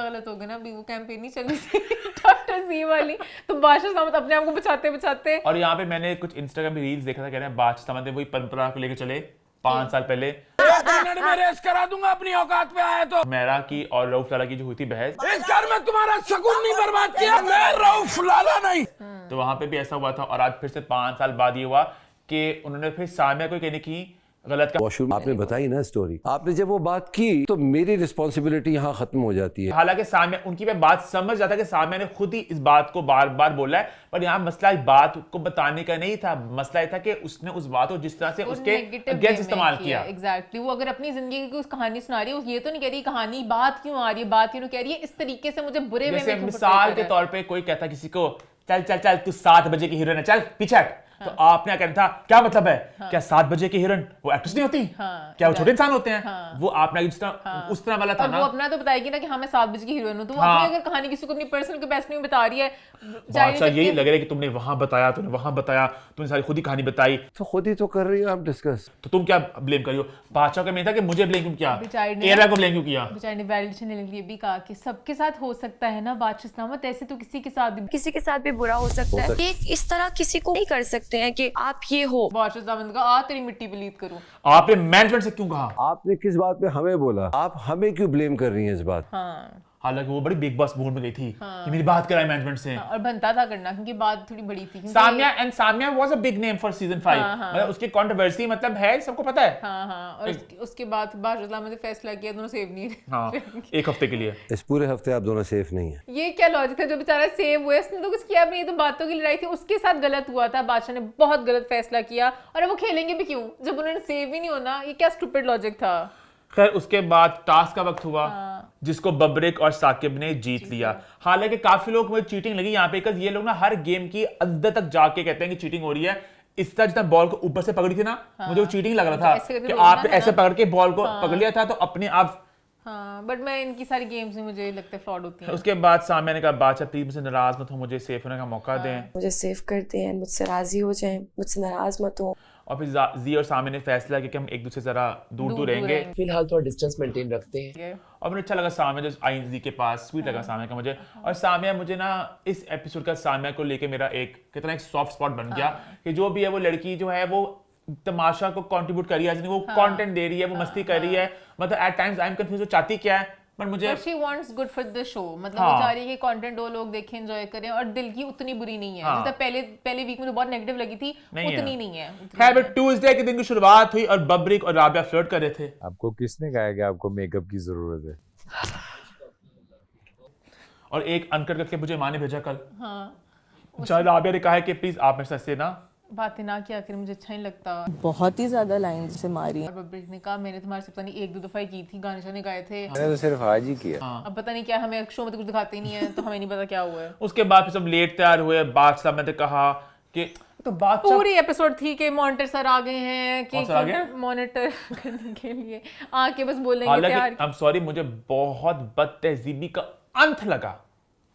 गलत हो गया ना, अभी वो कैंपेन नहीं चल रही थी डॉक्टर सी वाली, तो बादशाह सामत अपने आप को बचाते। और यहाँ पे मैंने कुछ इंस्टाग्राम पे रील्स देखा था, कह रहे हैं बादशाह सामत वही परंपरा को लेके चले 5 साल पहले। मैं रेस करा दूंगा अपनी औकात पे आए तो। मेरा की और रऊफ लाला की जो हुई थी बहस, इस घर में तुम्हारा सुकून नहीं बर्बाद किया, मैं रऊफ लाला नहीं। तो वहां पे भी ऐसा हुआ था और आज फिर से 5 साल बाद ये हुआ कि उन्होंने फिर सामिया को कहने की गलत का वॉशरूम आपने बताई ना स्टोरी, आपने जब वो बात की तो मेरी रिस्पॉन्सिबिलिटी यहाँ खत्म हो जाती है। हालांकि सामिया उनकी मैं बात समझ जाता कि सामिया ने खुद ही इस बात को बार बार बोला है, पर यहाँ मसला इस बात को बताने का नहीं था। मसला ये था कि उसने उस बात को जिस तरह से उसके अगेंस्ट इस्तेमाल किया। एग्जैक्टली, वो अगर अपनी जिंदगी की उस कहानी सुना रही है, ये तो नहीं कह रही कहानी बात क्यों आ रही है, बात क्यों कह रही है इस तरीके से मुझे बुरे में। मिसाल के तौर पर कोई कहता किसी को चल चल चल तू 7 बजे की हीरोइन है, चल पीछे हट, तो आपने क्या कहना था, क्या मतलब है? क्या 7 बजे की हीरोइन वो एक्ट्रेस नहीं होती? क्या वो छोटे इंसान होते हैं? वो आपने जिस तरह उस तरह वाला था ना, वो अपना तो बताएगी ना कि हाँ मैं 7 बजे की हीरोइन हूँ, तो वो अपनी अगर कहानी किसी को अपनी पर्सनल कैपेसिटी में बता रही है, यही लग रहा है कि तुमने वहां बताया, तुमने सारी खुद ही कहानी बताई, तो खुद ही तो कर रही हो आप डिस्कस। तो तुम क्या ब्लेम करियो? बादशाह का मैं था कि मुझे ब्लेम क्यों किया, एरा को ब्लेम क्यों किया? बेचारे ने वैलिडेशन लेने के लिए भी कहा कि सबके साथ हो सकता है ना बादशाह इस्लामत, ऐसे तो किसी के साथ भी बुरा हो सकता है, एक इस तरह किसी को नहीं कर सकते हैं कि आप ये हो। बादशाह इस्लामत का आ तेरी मिट्टी पे लीद करूं। आपने मैनेजमेंट से क्यों कहा? आपने किस बात पे हमें बोला? आप हमें क्यों ब्लेम कर रही हैं इस बात? हालांकि वो बड़ी बिग बॉस मूड में गई थी कि मेरी बात कराए मैनेजमेंट से, और बनता था करना क्योंकि बात थोड़ी बड़ी थी। Samia was a big name for season 5, मतलब उसकी कंट्रोवर्सी मतलब है, सबको पता है। और उसके बाद बादशाह इस्लामत ने फैसला किया दोनों सेव नहीं एक हफ्ते के लिए। इस पूरे हफ्ते आप दोनों सेफ नहीं है। ये क्या लॉजिक है? जो बेचारा सेव हुआ उसने तो कुछ किया नहीं, ये तो बातों की लड़ाई थी, उसके साथ गलत हुआ था, बादशाह ने बहुत गलत फैसला किया, और वो खेलेंगे भी क्यों जब उन्होंने सेव ही नहीं होना? ये क्या स्टूपिड लॉजिक था। खैर उसके बाद टास्क का वक्त हुआ, जिसको बब्रिक और साकिब ने जीत लिया। हालांकि काफी लोग मुझे चीटिंग लगी यहाँ पे, बिकॉज ये लोग ना हर गेम की अंदर तक जाके कहते हैं कि चीटिंग हो रही है। इस तरह जितना बॉल को ऊपर से पकड़ी थी ना, मुझे वो चीटिंग लग रहा था कि आपने ऐसे पकड़ के बॉल को पकड़ लिया था, तो अपने आप। बट मैं इनकी सारी गेम्स में मुझे लगता है फ्रॉड होती है। उसके बाद सामने ने कहा बादशाह प्लीज मुझसे नाराज मत हो, मुझे सेफ होने का मौका दें, मुझे सेफ कर दें, मुझसे राजी हो जाएं, मुझसे नाराज मत हो। और फिर जी और सामने ने फैसला किया कि हम एक दूसरे से जरा दूर रहेंगे, फिलहाल थोड़ा डिस्टेंस मेंटेन रखते हैं। और मुझे अच्छा लगा सामने जो आई जी के पास, स्वीट लगा सामने का मुझे। और सामने मुझे ना इस एपिसोड का सामने को लेके मेरा एक कितना एक सॉफ्ट स्पॉट बन गया कि जो भी है वो लड़की जो है वो तमाशा को कंट्रीब्यूट कर रही है, वो कंटेंट दे रही है, वो मस्ती कर रही है, मतलब at times I am confuse वो चाहती क्या है, पर मुझे she wants good for the show, मतलब वो चाह रही है कि कंटेंट वो लोग देखें, एंजॉय करें, और दिल की उतनी बुरी नहीं है जैसे पहले वीक में जो बहुत नेगेटिव लगी थी उतनी नहीं है। खैर ट्यूसडे के दिन की शुरुआत हुई और बब्रिक और राबिया फ्लर्ट कर रहे थे। आपको किसने कहा कि आपको मेकअप की जरूरत है? और एक अनकट करके मुझे माँ ने भेजा कल, राबिया ने कहा है कि प्लीज आप मेरे साथ से ना बातें ना किया करें, मुझे अच्छा नहीं लगता। बहुत ही ज्यादा लाइन से मारी। और बब्रिक ने कहा मैंने तुम्हारे से पता नहीं 1-2 दफा की थी, गाने शाने गाए थे, मैंने तो सिर्फ आज ही किया। अब पता नहीं क्या, हमें शो में तो कुछ दिखाते ही नहीं है, तो हमें नहीं पता क्या हुआ है। उसके बाद फिर सब लेट तैयार हुए, बादशाह ने कहा कि तो बादशाह पूरी एपिसोड थी कि मॉनिटर सर आ गए हैं कि मॉनिटर करने के लिए आके बस बोलेंगे तैयार। आई एम सॉरी, मुझे बहुत बदतहजीबी का अंत लगा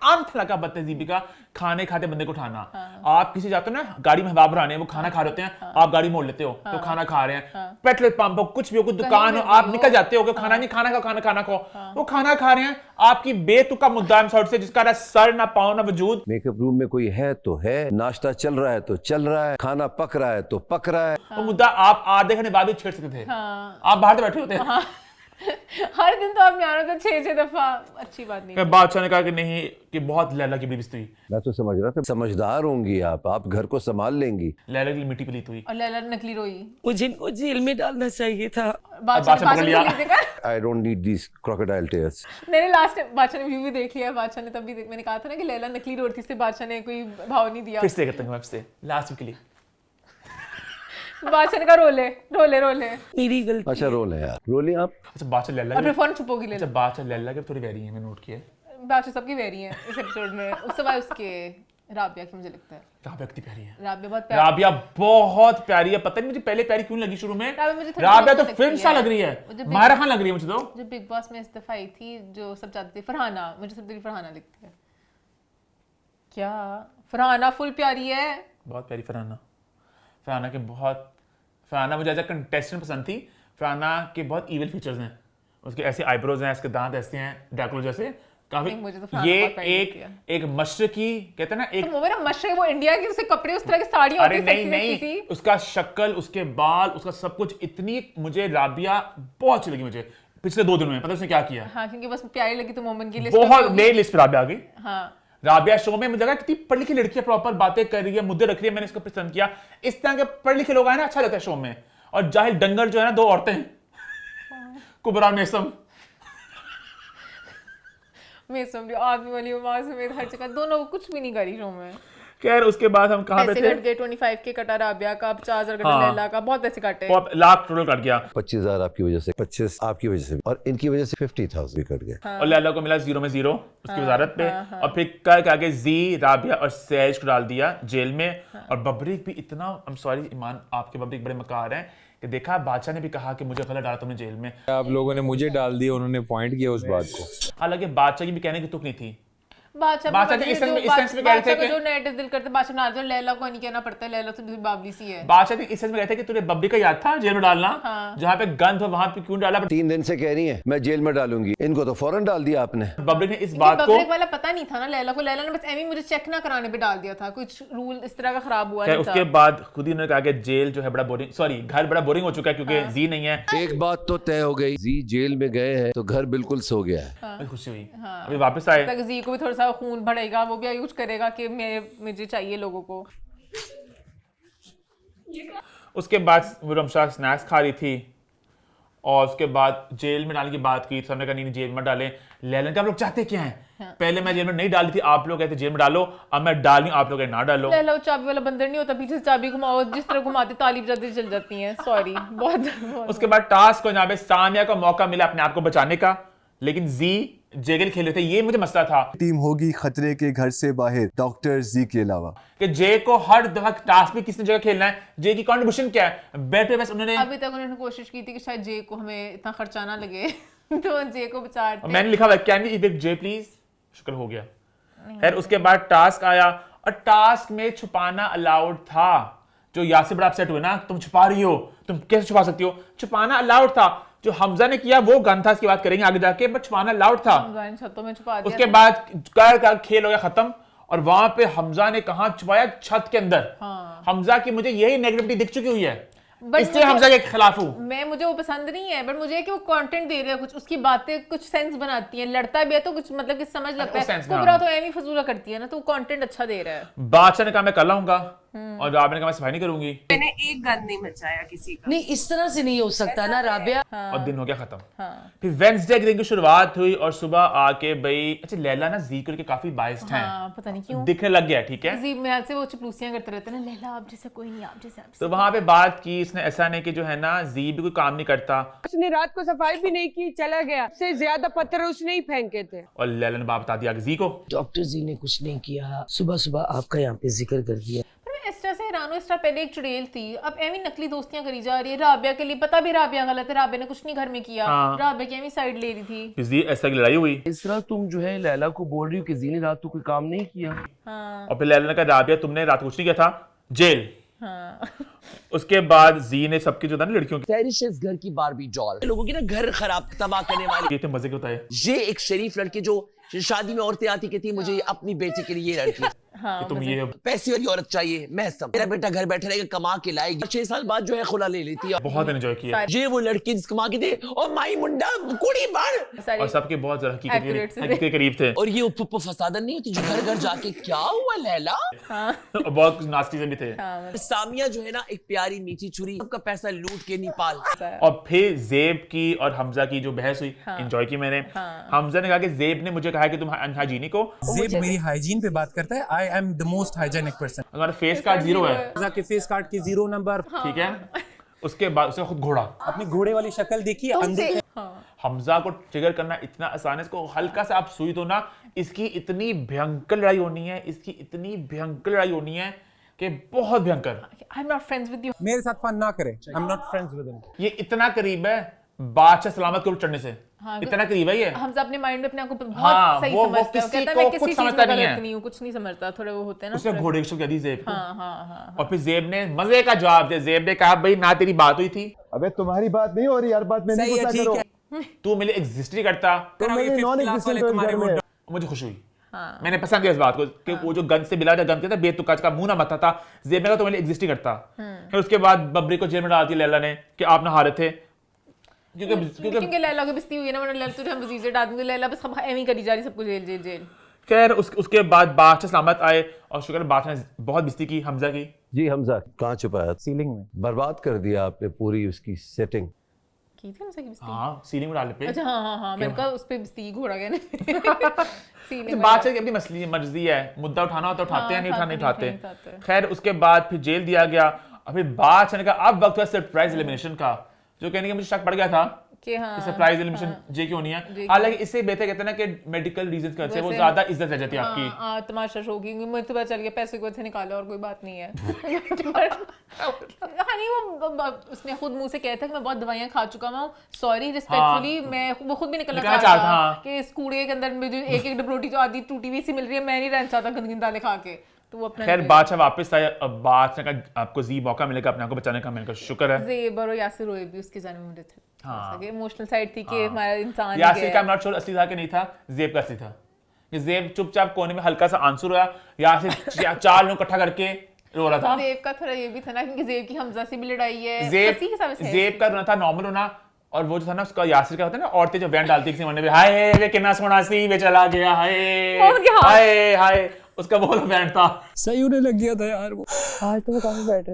बदतहजीबी का, खाने खाते बंदे को उठाना। आप किसी जाते हो ना गाड़ी में हवा भराने, वो खाना खा रहे होते हैं, आप गाड़ी मोड़ लेते हो तो खाना खा रहे हैं, पेट्रोल पंप हो, कुछ भी हो, कुछ दुकान हो, आप निकल जाते हो कि खाना नहीं खाना खाओ, वो खाना खा रहे हैं, आपकी बेतुका मुद्दा से जिसका ना सर ना पाँव ना वजूद। मेकअप रूम में कोई है तो है, नाश्ता चल रहा है तो चल रहा है, खाना पक रहा है तो पक रहा है, वो मुद्दा आप आधे घंटे बाद भी छेड़ सकते थे, आप बाहर तो बैठे होते हैं। हर दिन तो आप यहाँ तो 6 दफा, अच्छी बात नहीं। बादशाह ने कहा कि नहीं, कि बहुत लैला की बेइज्जती हुई। मैं तो समझ रहा था समझदार होंगी आप घर को संभाल लेंगी। लैला की मिट्टी पलीत हुई और लैला नकली रोई। मुझे इनको जेल में डालना चाहिए था। बादशाह पकड़ लिया। I don't need these crocodile tears। मैंने लास्ट बादशाह ने व्यू भी देख लिया, बादशाह ने तब भी मैंने कहा था ना कि लैला नकली रो रही थी, बादशाह ने कोई भाव नहीं दिया। फिर से करते हैं से लास्ट के लिए बादशाह ने कहा रोले मेरी गलती। अच्छा रोले यार, रोले आप। अच्छा बादशाह लैला अपने फोन छुपोगी ले। अच्छा बादशाह लैला के थोड़ी वेरी है, मैंने नोट किया। बादशाह सबकी वेरी है इस एपिसोड में, उस सवाल उसके राबिया की मुझे लगता है। राबिया कितनी प्यारी है। राबिया बहुत प्यारी है, पता नहीं मुझे पहले प्यारी क्यों लगी शुरू में। राबिया तो फिल्म स्टार लग रही है, मायरा खान लग रही है मुझे तो। जो बिग बॉस में इस्तीफा आई थी, जो सब चाहते थे, फरहाना, मुझे सबसे फरहाना लगती है। क्या फरहाना फुल प्यारी है, बहुत प्यारी फरहाना के बहुत। फरहाना मुझे एज अ कंटेस्टेंट पसंद थी। फरहाना के बहुत इविल फीचर्स हैं, उसके ऐसे आईब्रोज हैं, इसके दांत ऐसे हैं ड्रैकुला जैसे, काफी। तो ये एक मशरकी कहते हैं ना, एक वो मेरा मशरक, वो इंडिया के उसके कपड़े, उस तरह की साड़ियां होती हैं। नहीं, उसका शक्ल, उसके बाल, उसका सब कुछ, इतनी मुझे राबिया बहुत अच्छी लगी मुझे पिछले 2 दिनों में। पता उसने क्या किया? हाँ, क्योंकि बस प्यारी लगी तो मोमेंट की लिस्ट बहुत नई लिस्ट पे राबिया आ गई। हाँ, राबिया शो में मुझे लगा कितनी पढ़ी लिखी लड़की है, प्रॉपर बातें कर रही है, मुद्दे रख रही है, मैंने इसको पसंद किया। इस तरह के पढ़े लिखे लोग आए ना, अच्छा लगता है शो में। और जाहिल डंगर जो है ना, 2 औरतें हैं, कुबरा मेसम भी आदमी वाली आवाज में हर जगह, दोनों कुछ भी नहीं करी शो में। खैर उसके बाद हम कहाँ पे पैसे थे? कट गए 25 के कटा राबिया का, 50,000 कटा हाँ। लैला का, बहुत पैसे काटे। लाख टोटल कट गया। 25,000 आपकी वजह से, 25 आपकी वजह से, और इनकी वजह से 50,000 भी कट गए। और लैला को मिला 0 में 0 उसकी वजारत पे। और फिर कर के आगे जी, राबिया और सैज को डाल दिया जेल में। और बबरीक भी इतना, आई एम सॉरी ईमान, आपके बबरीक बड़े मकार हैं कि देखा बादशाह ने भी कहा कि मुझे गलत डाला तुमने जेल में। आप लोगों ने मुझे डाल दिया, उन्होंने पॉइंट किया उस बात को। हालांकि बादशाह की भी कहने की तुक नहीं थी। बादशाह जी इस सेंस में कह रहे थे कि जो नेगेटिव दिल करते बादशाह ना जो लैला को नहीं कहना पड़ता है, लैला तो बावली सी है। बादशाह जी इस सेंस में कहते कि तुझे बबरी का याद था जेल में डालना, जहाँ पे गन था वहां पे क्यों डाला? 3 दिन से कह रही है मैं जेल में डालूंगी, इनको तो फौरन डाल दिया आपने। बबरी ने इस बात को, वाला पता नहीं था ना लैला को, लैला ने बस एमी मुझे चेक ना कराने पे डाल दिया था, कुछ रूल इस तरह का खराब हुआ नहीं था। उसके बाद खुद ही उन्होंने कहा कि जेल जो है बड़ा बोरिंग, सॉरी घर बड़ा बोरिंग हो चुका है क्योंकि जी नहीं है। एक बात तो तय हो गई, जी जेल में गए हैं तो घर बिल्कुल सो गया है। खुशी हुई अभी वापस आए, जी को भी थोड़ा सा खून बढ़ेगा, वो भी यूज करेगा कि मुझे चाहिए लोगों को। उसके बाद वो रमशा स्नैक्स खा रही थी और उसके बाद जेल में डालने की बात की, सबने कहा नहीं जेल में डालें। लैला का आप लोग चाहते क्या हैं? पहले मैं जेल में नहीं डाली थी, आप लोग कहते जेल में डालो, अब मैं डाल रही हूं, आप लोग ना डालो। लैला चाबी वाला बंदर नहीं होता, पीछे से चाबी घुमाओ, जिस तरह घुमाते तालीब जाती चल जाती हैं। सॉरी बहुत। उसके बाद टास्क को जहाँ पे सामिया को मौका मिला अपने आप को बचाने का, लेकिन जी जेगल खेले थे, ये मुझे मसला था। टीम होगी खतरे के घर से बाहर डॉक्टर जी के अलावा, कि जे को हर दफा टास्क भी किसने जगह खेलना है, जे की कंट्रीब्यूशन क्या है, बेटर बस उन्होंने अभी तक उन्होंने कोशिश की थी कि शायद जे को हमें इतना खर्चा ना लगे तो जे को बचाते। मैंने लिखा हुआ can we evict J please, शुक्र हो गया। खैर उसके बाद टास्क आया और टास्क में छुपाना अलाउड था। जो यासिर बड़ा अपसेट हुए ना, तुम छुपा रही हो, तुम कैसे छुपा सकती हो? छुपाना अलाउड था। जो हमजा ने किया वो गन था, इसकी बात करेंगे आगे जाके, बट छुपाना अलाउड था। छतों में छुपा दिया। उसके बाद कर खेल हो गया खत्म और वहां पे हमजा ने कहां छुपाया? छत के अंदर। हमजा की मुझे यही नेगेटिविटी दिख चुकी हुई है, इसलिए हमजा के खिलाफ हूं। मुझे वो पसंद नहीं है, बट मुझे कि वो कंटेंट दे रहे हैं कुछ, उसकी बातें कुछ सेंस बनाती हैं, लड़ता भी है तो कुछ मतलब कि समझ लगता है। कुबरा तो एमी फजूला करती है ना, तो कंटेंट अच्छा दे रहा है। बादशाह ने कहा मैं कर लाऊंगा और राबिया ने कहा मैं सफाई नहीं करूंगी। मैंने एक गन नहीं मचाया किसी का। नहीं इस तरह से नहीं हो सकता ना राबिया। और दिन हो गया खत्म। फिर वेडनेसडे के दिन की शुरुआत हुई और सुबह आके भाई, अच्छा लैला ना जीकर के काफी बायस्ड हैं, पता नहीं क्यों दिखने लग गया। ठीक है, जी मैं से वो चपलूसियां करते रहते हैं ना, लैला आप जैसा कोई नहीं, आप जैसा। तो वहां पे बात की इसने, ऐसा नहीं कि जो है ना जी भी कोई काम नहीं करता, उसने रात को सफाई भी नहीं की, चला गया। उससे ज्यादा पत्थर उसने ही फेंके थे। और लैला ने बात बता दिया जी को, डॉक्टर जी ने कुछ नहीं किया, सुबह सुबह आपका यहाँ पे जिक्र कर दिया। एस्ट्रा से हैरान हूं, एस्ट्रा पहले एक चुड़ैल थी, अब एमी नकली दोस्तियां करी जा रही है राबिया के लिए। पता भी राबिया गलत है, राबिया ने कुछ नहीं घर में किया। राबिया की एमी साइड ले रही थी। जी ऐसा की लड़ाई हुई। इस तरह तुम जो है लैला को बोल रही हो कि जी ने रात को कोई काम नहीं किया। और फिर लैला ने कहा राबिया तुमने रात कुछ नहीं किया था, जेल। उसके बाद जी ने सबकी जो था ना लड़कियों की घर की बारबी डॉल, लोगों की ना घर खराब तबाह करने वाली, ये थे मजे के होता है। ये एक शरीफ लड़की जो शादी में औरतें आती कहती मुझे अपनी बेटी के लिए ये लड़की तुम ये पैसे वाली औरत चाहिए, मैं सब मेरा बेटा घर बैठे रहेगा, कमा के लाएगी, 6 साल बाद जो है खुला ले लेती है। बहुत एंजॉय किया। ये वो लड़की जिस कमा के दे और माई मुंडा कुड़ी बार, और सबके बहुत ज्यादा हकीकत के करीब थे। और ये उप फसादन नहीं होती जो घर घर जाके क्या हुआ लैला, और बहुत कुछ नास्ती से भी थे। सामिया जो है ना एक प्यारी मीठी छुरी, सबका पैसा लूट के नेपाल। और फिर जेब की और हमजा की जो बहस हुई, एंजॉय की मैंने। हमजा ने कहा कि जेब ने मुझे कहा कि तुम अनहाइजीनिक हो। जेब मेरी हाइजीन पे बात करता है, I am the most hygienic person. हमारा फेस कार्ड 0 है, हमजा के फेस कार्ड की 0 नंबर। ठीक है, उसके बाद उसने खुद घोड़ा, अपनी घोड़े वाली शक्ल देखी अंधे। हमजा को ट्रिगर करना इतना आसान है, इसको हल्का सा आप सुई दो ना, इसकी इतनी भयंकर लड़ाई होनी है, इसकी इतनी भयंकर लड़ाई होनी है कि बहुत भयंकर। I am not friends with you, मेरे साथ फन ना करे, I am not friends with him. ये इतना करीब है बादशाह सलामत के ऊपर चढ़ने से, इतना करीब है ये। हमजा अपने माइंड में अपने आप को बहुत सही समझता है, कहता है मैं किसी चीज में गलत नहीं हूं, कुछ नहीं समझता, थोड़े वो होते हैं ना। उसने घोड़े की शक्ल दी जेब को। और फिर जेब ने मजे का जवाब दिया, जेब ने कहा भाई ना तेरी बात हुई थी। अबे तुम्हारी बात नहीं हो रही यार, बात मैंने गुस्सा करो, तू मेरे एग्जिस्ट नहीं करता, नॉन एग्जिस्टेंट। मुझे खुशी हुई, मैंने पसंद किया इस बात को कि वो जो गन से बिला था, गन के था बेतुका का मुंह ना मता था। जेब ने कहा तो मैंने एग्जिस्ट नहीं करता। फिर उसके बाद बबरी को जेल में डाल दिया लैला ने कि आप ना हारे थे, क्योंकि लैला की बिस्ती हुई है ना, वरना लैला तुझे हम वजीर से डाल देंगे, लैला बस हम एमी करी जा रही, सबको जेल जेल जेल। खैर उसके बाद बादशाह सलामत आए और शुक्र बादशाह ने बहुत बिस्ती की हमजा की। जी हमजा कहाँ छुपाया? सीलिंग में। बर्बाद कर दिया आपने पूरी उसकी सेटिंग। की थी हमसे की बिस्ती? हाँ सीलिंग में डाले पे। अच्छा हाँ मैंने कहा उस पे बिस्ती घोड़ा गया ना सीलिंग। बात है कि अपनी मसली मर्जी है, मुद्दा उठाना हो तो उठाते हैं, नहीं उठाना नहीं उठाते। खैर उसके बाद फिर जेल दिया गया और फिर बात चलने का अब वक्त हुआ सरप्राइज एलिमिनेशन का, जो कहने का मुझे शक पड़ गया था कि सरप्राइज एलिमिनेशन जे क्यों नहीं है। हालांकि इससे बेहतर कहते हैं ना कि मेडिकल रीजंस की वजह से वो ज्यादा इज्जत रह जाती है आपकी। तमाशा शो की मुझे तो पता चल गया पैसे की वजह से निकाला और कोई बात नहीं है। हाँ नहीं वो उसने खुद मुंह से कहता कि मैं बहुत दवाइयां खा चुका हूँ, सॉरी रिस्पेक्टफुली। मैं वो खुद भी निकलना चाहता था कि इस कूड़े के अंदर मुझे एक रोटी जो आधी टूटी हुई सी मिल रही है, मैं नहीं रहना चाहता गंदगी दालें खा के। तो वो अपना खैर बादशाह वापस आया, अब बादशाह का आपको जी मौका मिलेगा अपने आप को बचाने का, मिलकर शुक्र है। ज़ेब और यासिर रोए भी उसके जाने में मुझे थे। हाँ इमोशनल साइड थी कि हमारा इंसान यासिर का नॉट श्योर असली था कि नहीं था, ज़ेब का असली था कि ज़ेब चुपचाप कोने में हल्का सा आंसू रोया, यासिर 4 लोग इकट्ठा करके रो रहा था। ज़ेब का थोड़ा ये भी था ना क्योंकि ज़ेब की हमजा से भी लड़ाई है, ज़ेब का रोना था नॉर्मल रोना, और वो जो था ना उसका यासिर का होता है ना औरतें जो वैन डालती किसी मरने पे, हाय वे कितना सोना सी वे चला गया, हाय हाय उसका वो बैंड था। सही होने लग गया था यार वो। आज तो काफी बेटर।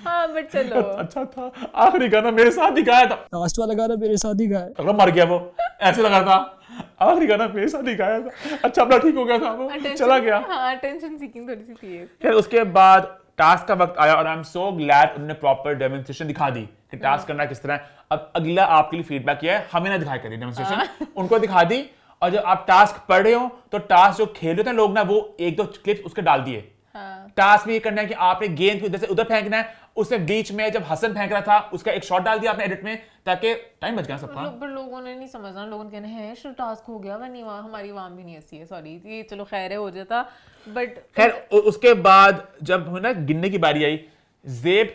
हाँ बट चलो अच्छा था। आखिरी गाना मेरे साथ ही गाया था, लास्ट वाला गाना मेरे साथ ही गाया, अगला मर गया वो, ऐसे लगा था। आखिरी गाना मेरे साथ ही गाया था, अच्छा अपना ठीक हो गया था वो, चला गया। हाँ टेंशन सीकिंग थोड़ी सी थी। फिर उसके बाद टास्क का वक्त आया और आई एम सो ग्लैड उन्होंने प्रॉपर डेमोन्स्ट्रेशन दिखा दी कि टास्क करना किस तरह है। अब अगला आपके लिए फीडबैक किया है, हमें ना दिखाई करी डेमोन्स्ट्रेशन, उनको दिखा दी। और जब आप टास्क पढ़ रहे हो तो टास्क जो खेल रहे थे लोग ना, वो 1-2 क्लिप्स उसके डाल दिए। टास्क में ये करना है कि आपने गेंद को इधर से उधर फेंकना है, उससे बीच में जब हसन फेंक रहा था उसका एक शॉट डाल दिया आपने एडिट में, ताकि टाइम बच गया सबका। पर लोगों ने नहीं समझना, लोगों ने कहना है शुरू टास्क हो गया, नहीं हमारी आवाम भी नहीं ऐसी है, सॉरी ये चलो खैर है हो जाता। बट खैर उसके बाद जब ना गिनने की बारी आई, ज़ेब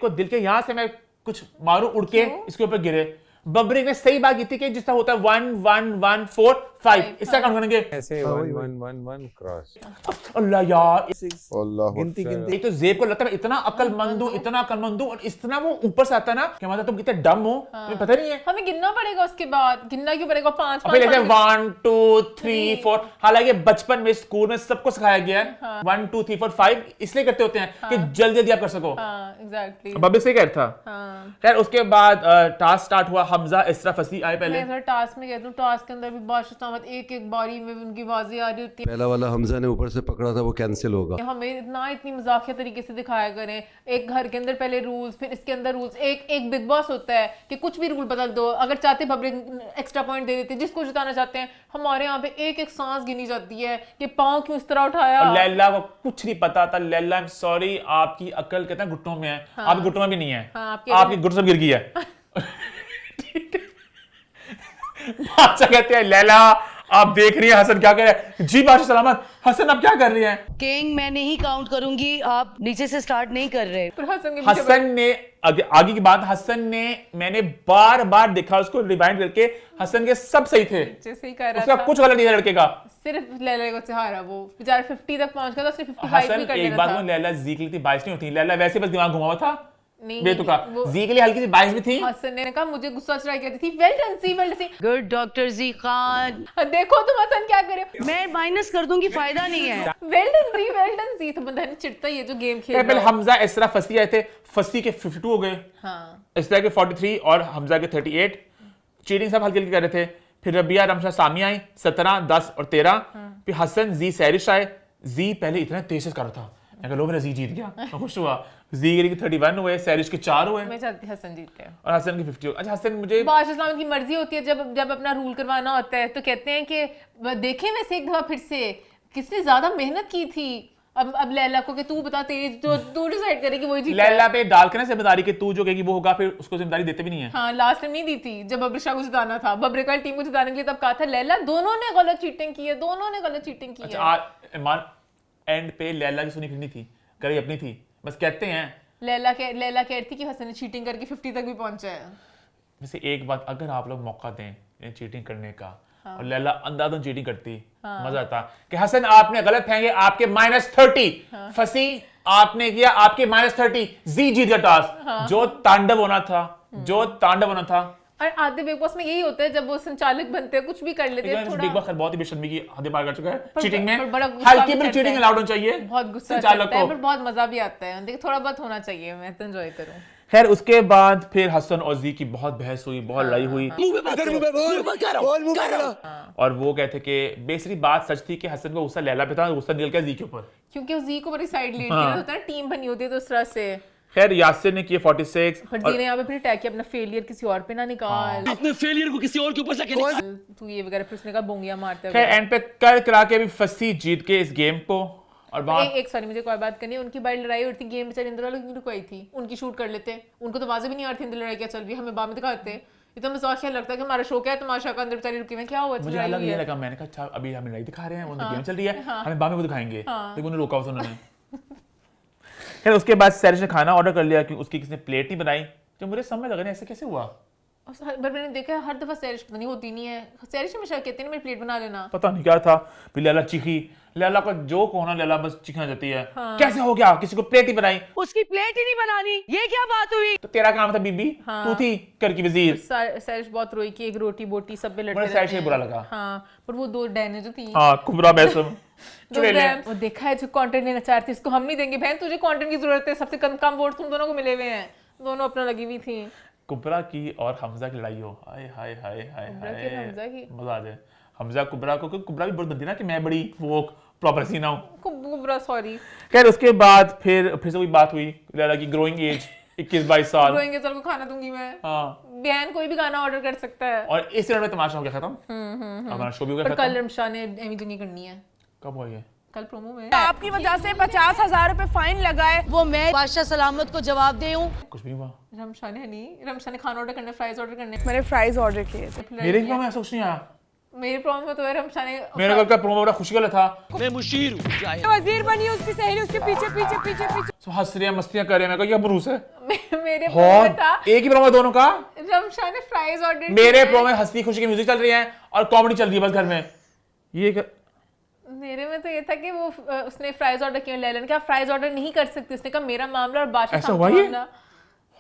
को दिल के यहां से मैं कुछ मारूं उड़ के इसके ऊपर गिरे। बबरी ने सही बात की थी कि जिसका होता है 1 1 1 4 5 इससे काउंट करेंगे ऐसे 1 1 1 1 क्रॉस। अल्लाह यार गिनती एक तो ज़ेब को लगता है इतना अक्लमंद हूं और इतना वो ऊपर से आता है ना कि मतलब तुम कितने डम हो, तुम्हें पता नहीं है। हमें गिनना पड़ेगा उसके बाद, गिनना क्यों पड़ेगा 5 5 1 2 3 4। हालांकि बचपन में स्कूल में सबको सिखाया गया है 1 2 3 4 5 इसलिए करते होते हैं कि जल्दी जल्दी आप कर सको। एग्जैक्टली बबी से कह था। खैर उसके बाद टास्क स्टार्ट हुआ, हमजा इसरा फसी आए पहले। मैं टास्क में कहता हूं टास्क के अंदर भी बादशाह एक बारी में उनकी आवाजें आ रही होती है। पहला वाला हमजा ने ऊपर से पकड़ा था वो कैंसिल होगा। हमें इतनी मजाकिया तरीके से दिखाया करें, एक घर के अंदर पहले रूल्स फिर इसके अंदर रूल्स, एक बिग बॉस होता है कि कुछ भी रूल बदल दो, अगर चाहते बबरे एक्स्ट्रा पॉइंट दे देते जिसको जिताना चाहते हैं। हमारे यहाँ पे एक सांस गिनी जाती है कि पाँव क्यों इस तरह उठाया। और लैला को कुछ नहीं पता था। लैला आई एम सॉरी आपकी अकल कहते हैं घुटनों में है, आपके घुटनों में भी नहीं है, आपकी घुटनों से गिर गई है। बादशाह कहते हैं लैला आप देख रही हैं हसन क्या कर रहे हैं। जी बादशाह सलामत। हसन आप क्या कर रही हैं? किंग मैं नहीं काउंट करूंगी, आप नीचे से स्टार्ट नहीं कर रहे। हसन ने आगे की बात, हसन ने मैंने बार बार देखा उसको रिवाइंड करके, हसन के सब सही थे, उसका कुछ गलत नहीं था लड़के का, सिर्फ लैला को सहारा वो बेचारा 50 तक पहुंच गया था, उसने 55 भी कर लिया था। एक बात वो लैला जी के लिए थी 22 नहीं होती, लैला वैसे बस दिमाग घुमा हुआ था बेतुका, जी के लिए हल्की सी 22 भी थी। हसन ने कहा मुझे गुस्सा चढ़ाई कहती थी वेल डन सी गुड डॉक्टर जी खान। देखो तुम हसन क्या करे, मैं माइनस कर दूंगी फायदा नहीं है। वेल डन सी तो बंदा चिढ़ता ही है जो गेम खेल रहा है। पहले हमजा इसरा फसी आए थे, फसी के 52 हो गए, इसरा के 43 और हमजा के 38। चीटिंग सब हल्की हल्की कर रहे थे। फिर रबिया रमशा सामी आई 17 10 और 13। फिर हसन जी सैरिश आए। जी पहले इतना तेज से कर रहा था, मैं कहा लो मेरा जी जीत गया, मैं खुश हुआ। जी के 31 हुए, सैरिश के 4 हुए, मैं चाहती हसन जीत गया और हसन के 50। अच्छा हसन मुझे बादशाह इस्लाम की मर्जी होती है, जब अपना रूल करवाना होता है तो कहते हैं कि देखें वैसे एक दफा फिर से किसने ज्यादा मेहनत की थी। अब लैला को कि तू बता तेरी जो तू डिसाइड करेगी वही जीता। लैला पे डाल के ना जिम्मेदारी कि तू जो कहेगी वो होगा, फिर उसको जिम्मेदारी देते भी नहीं है। हाँ लास्ट टाइम नहीं दी थी जब बबरिशा को जिताना था, बबरिका टीम को जिताने के लिए तब कहा था लैला दोनों ने गलत चीटिंग की है, दोनों ने गलत चीटिंग की है। अच्छा एंड पे लैला की सुनी फिरनी थी, करी अपनी थी, बस कहते हैं लैला कहती थी कि हसन ने चीटिंग करके 50 तक भी पहुंचा है। वैसे एक बात, अगर आप लोग मौका दें चीटिंग करने का और लैला अंधाधुंध चीटिंग करती, मजा आता कि हसन आपने गलत फेंके आपके -30, फसी आपने किया आपके -30, जी जीत गया टास्क। जो तांडव होना था। और आधे बिग बॉस में यही होता है जब वो संचालक बनते हैं कुछ भी कर लेते हैं। थोड़ा बिग बॉस बहुत ही बेशर्मी की हद पार कर चुका है चीटिंग में, हल्की भी चीटिंग अलाउड होना चाहिए, बहुत गुस्सा आता है पर बहुत मजा भी आता है, देखिए थोड़ा बहुत होना चाहिए, मैं तो एंजॉय करूं। खैर उसके बाद फिर हसन और जी की बहुत बहस हुई, बहुत लड़ाई हुई। और वो कहते कि बेसिकली बात सच थी कि हसन को गुस्सा लैला पे था, गुस्सा निकल गया जी के ऊपर, क्योंकि वो जी को बड़ी साइड लीड की होता है, टीम बनी होती है तो उस तरह से। खैर यासिर ने किए 46 पर जी ने यहाँ पे फिर अटैक किया, अपना फेलियर किसी और पे ना निकाल, अपने फेलियर को किसी और के ऊपर से निकाल तू ये वगैरह, फिर उसने कहा बोंगियां मारते। खैर एंड पे कर करा के भी फंसी जीत के इस गेम को। और बात एक सॉरी मुझे कोई बात करनी है, उनकी बड़ी लड़ाई होती गेम बेचारे इंद्र वालों की रुकवाई थी, उनकी शूट कर लेते, उनको तो वाज़ेह भी नहीं आ रही थी अंदर लड़ाई क्या चल रही है, हमें बाद में दिखाते। इतना मजाकिया लगता है कि हमारा शो क्या है, तमाशा का अंदर बेचारी रुकी हुई क्या हुआ, मुझे अलग ये लगा, मैंने कहा अच्छा अभी हमें लड़ाई दिखा रहे हैं, उनकी गेम चल रही है, हमें बाद में वो दिखाएंगे, लेकिन उन्होंने रोका उन्होंने। खैर उसके बाद सैरिश ने खाना ऑर्डर कर लिया कि उसकी किसी ने प्लेट नहीं बनाई, जो मुझे समझ लगा नहीं ऐसे कैसे हुआ। पर मैंने देखा हर दफा सैरिश पता नहीं होती नहीं है, सैरिश हमेशा कहते हैं मेरी प्लेट बना लेना, पता नहीं क्या था। फिर लैला चीखी, लैला का जो कोना लैला बस चीखना जाती है, कैसे हो गया किसी को प्लेट ही बनाई, उसकी प्लेट ही नहीं बनानी, ये क्या बात हुई, तो तेरा काम था बीबी, तू थी कर की वजीर। सैरिश बहुत रोई कि एक रोटी बोटी सब पे लड़ते रहते हैं, सैरिश बुरा लगा। हाँ पर वो दो डैने जो थी, हाँ कुबरा मैसम वो देखा है जो कंटेंट लेना चाहती इसको हम नहीं देंगे, बहन तुझे कंटेंट की जरूरत है, सबसे कम वोट तुम दोनों को मिले हुए हैं, दोनों अपना लगी हुई थी। कुबरा की और हमजा की लड़ाई हो, हाय हाय हाय हाय हाय मजा आ जाए। हमजा कुबरा को, क्योंकि कुबरा भी बहुत बनती ना कि मैं बड़ी वो प्रॉपर सी ना हूँ, कुबरा सॉरी। खैर उसके बाद फिर से वही बात हुई, लैला की ग्रोइंग एज 21-22 साल, ग्रोइंग एज को खाना दूंगी मैं, बहन कोई भी गाना ऑर्डर कर सकता है। और इस तरह में तमाशा हो गया खत्म, हमारा शो भी हो गया खत्म। कल रमशा ने एमी दुनिया करनी है, कब हो गया? कल प्रोमो में। आपकी वजह से 50,000 रुपए फाइन लगाए, वो मैं बादशाह सलामत को जवाब दे हूँ। कुछ भी हुआ? रमशा ने खाना ऑर्डर करने, फ्राइज ऑर्डर करने, मैंने फ्राइज ऑर्डर किए थे। मेरे प्रोमो में ऐसा कुछ नहीं आया, मेरे प्रोमो में तो है रमशा ने, मेरे का प्रोमो बड़ा खुशी वाला था, मैं मुशीर हूँ, वजीर बनी उसकी सहेली उसके पीछे पीछे पीछे पीछे हंस रहे हैं मस्तियां कर रहे हैं, मैं क्या भरोसा है। मेरे प्रोमो में था एक ही प्रोमो दोनों का, रमशा ने फ्राइज ऑर्डर, मेरे प्रोमो में हंसी खुशी की म्यूजिक चल रही है और कॉमेडी चल रही है बस घर में। ये मेरे में तो ये था कि वो उसने फ्राइज ऑर्डर किया, लैला ने कहा फ्राइज ऑर्डर नहीं कर सकती, उसने कहा मेरा मामला और बादशाह ऐसा हुआ ये?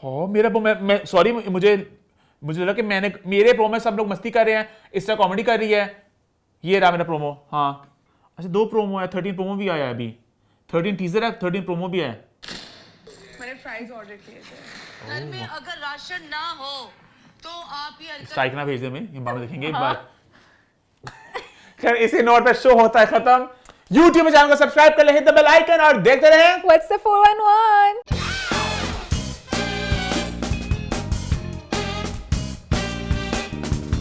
हाँ मेरा मैं सॉरी, मुझे लगा कि मैंने मेरे प्रोमो में सब लोग मस्ती कर रहे हैं, इस तरह कॉमेडी कर रही है, ये रहा मेरा प्रोमो। हाँ अच्छा 2 प्रोमो है, 13 प्रोमो भी आया अभी, 13 टीजर है, 13 प्रोमो भी है। मैंने फ्राइज ऑर्डर किए थे। घर में अगर राशन ना हो तो आप ये स्ट्राइक ना भेज दे, मैं ये बाद में देखेंगे एक बार। खैर इसी नोट पे शो होता है खत्म। YouTube चैनल को सब्सक्राइब कर ले, हिट द बेल आइकन और देखते रहें What's the 411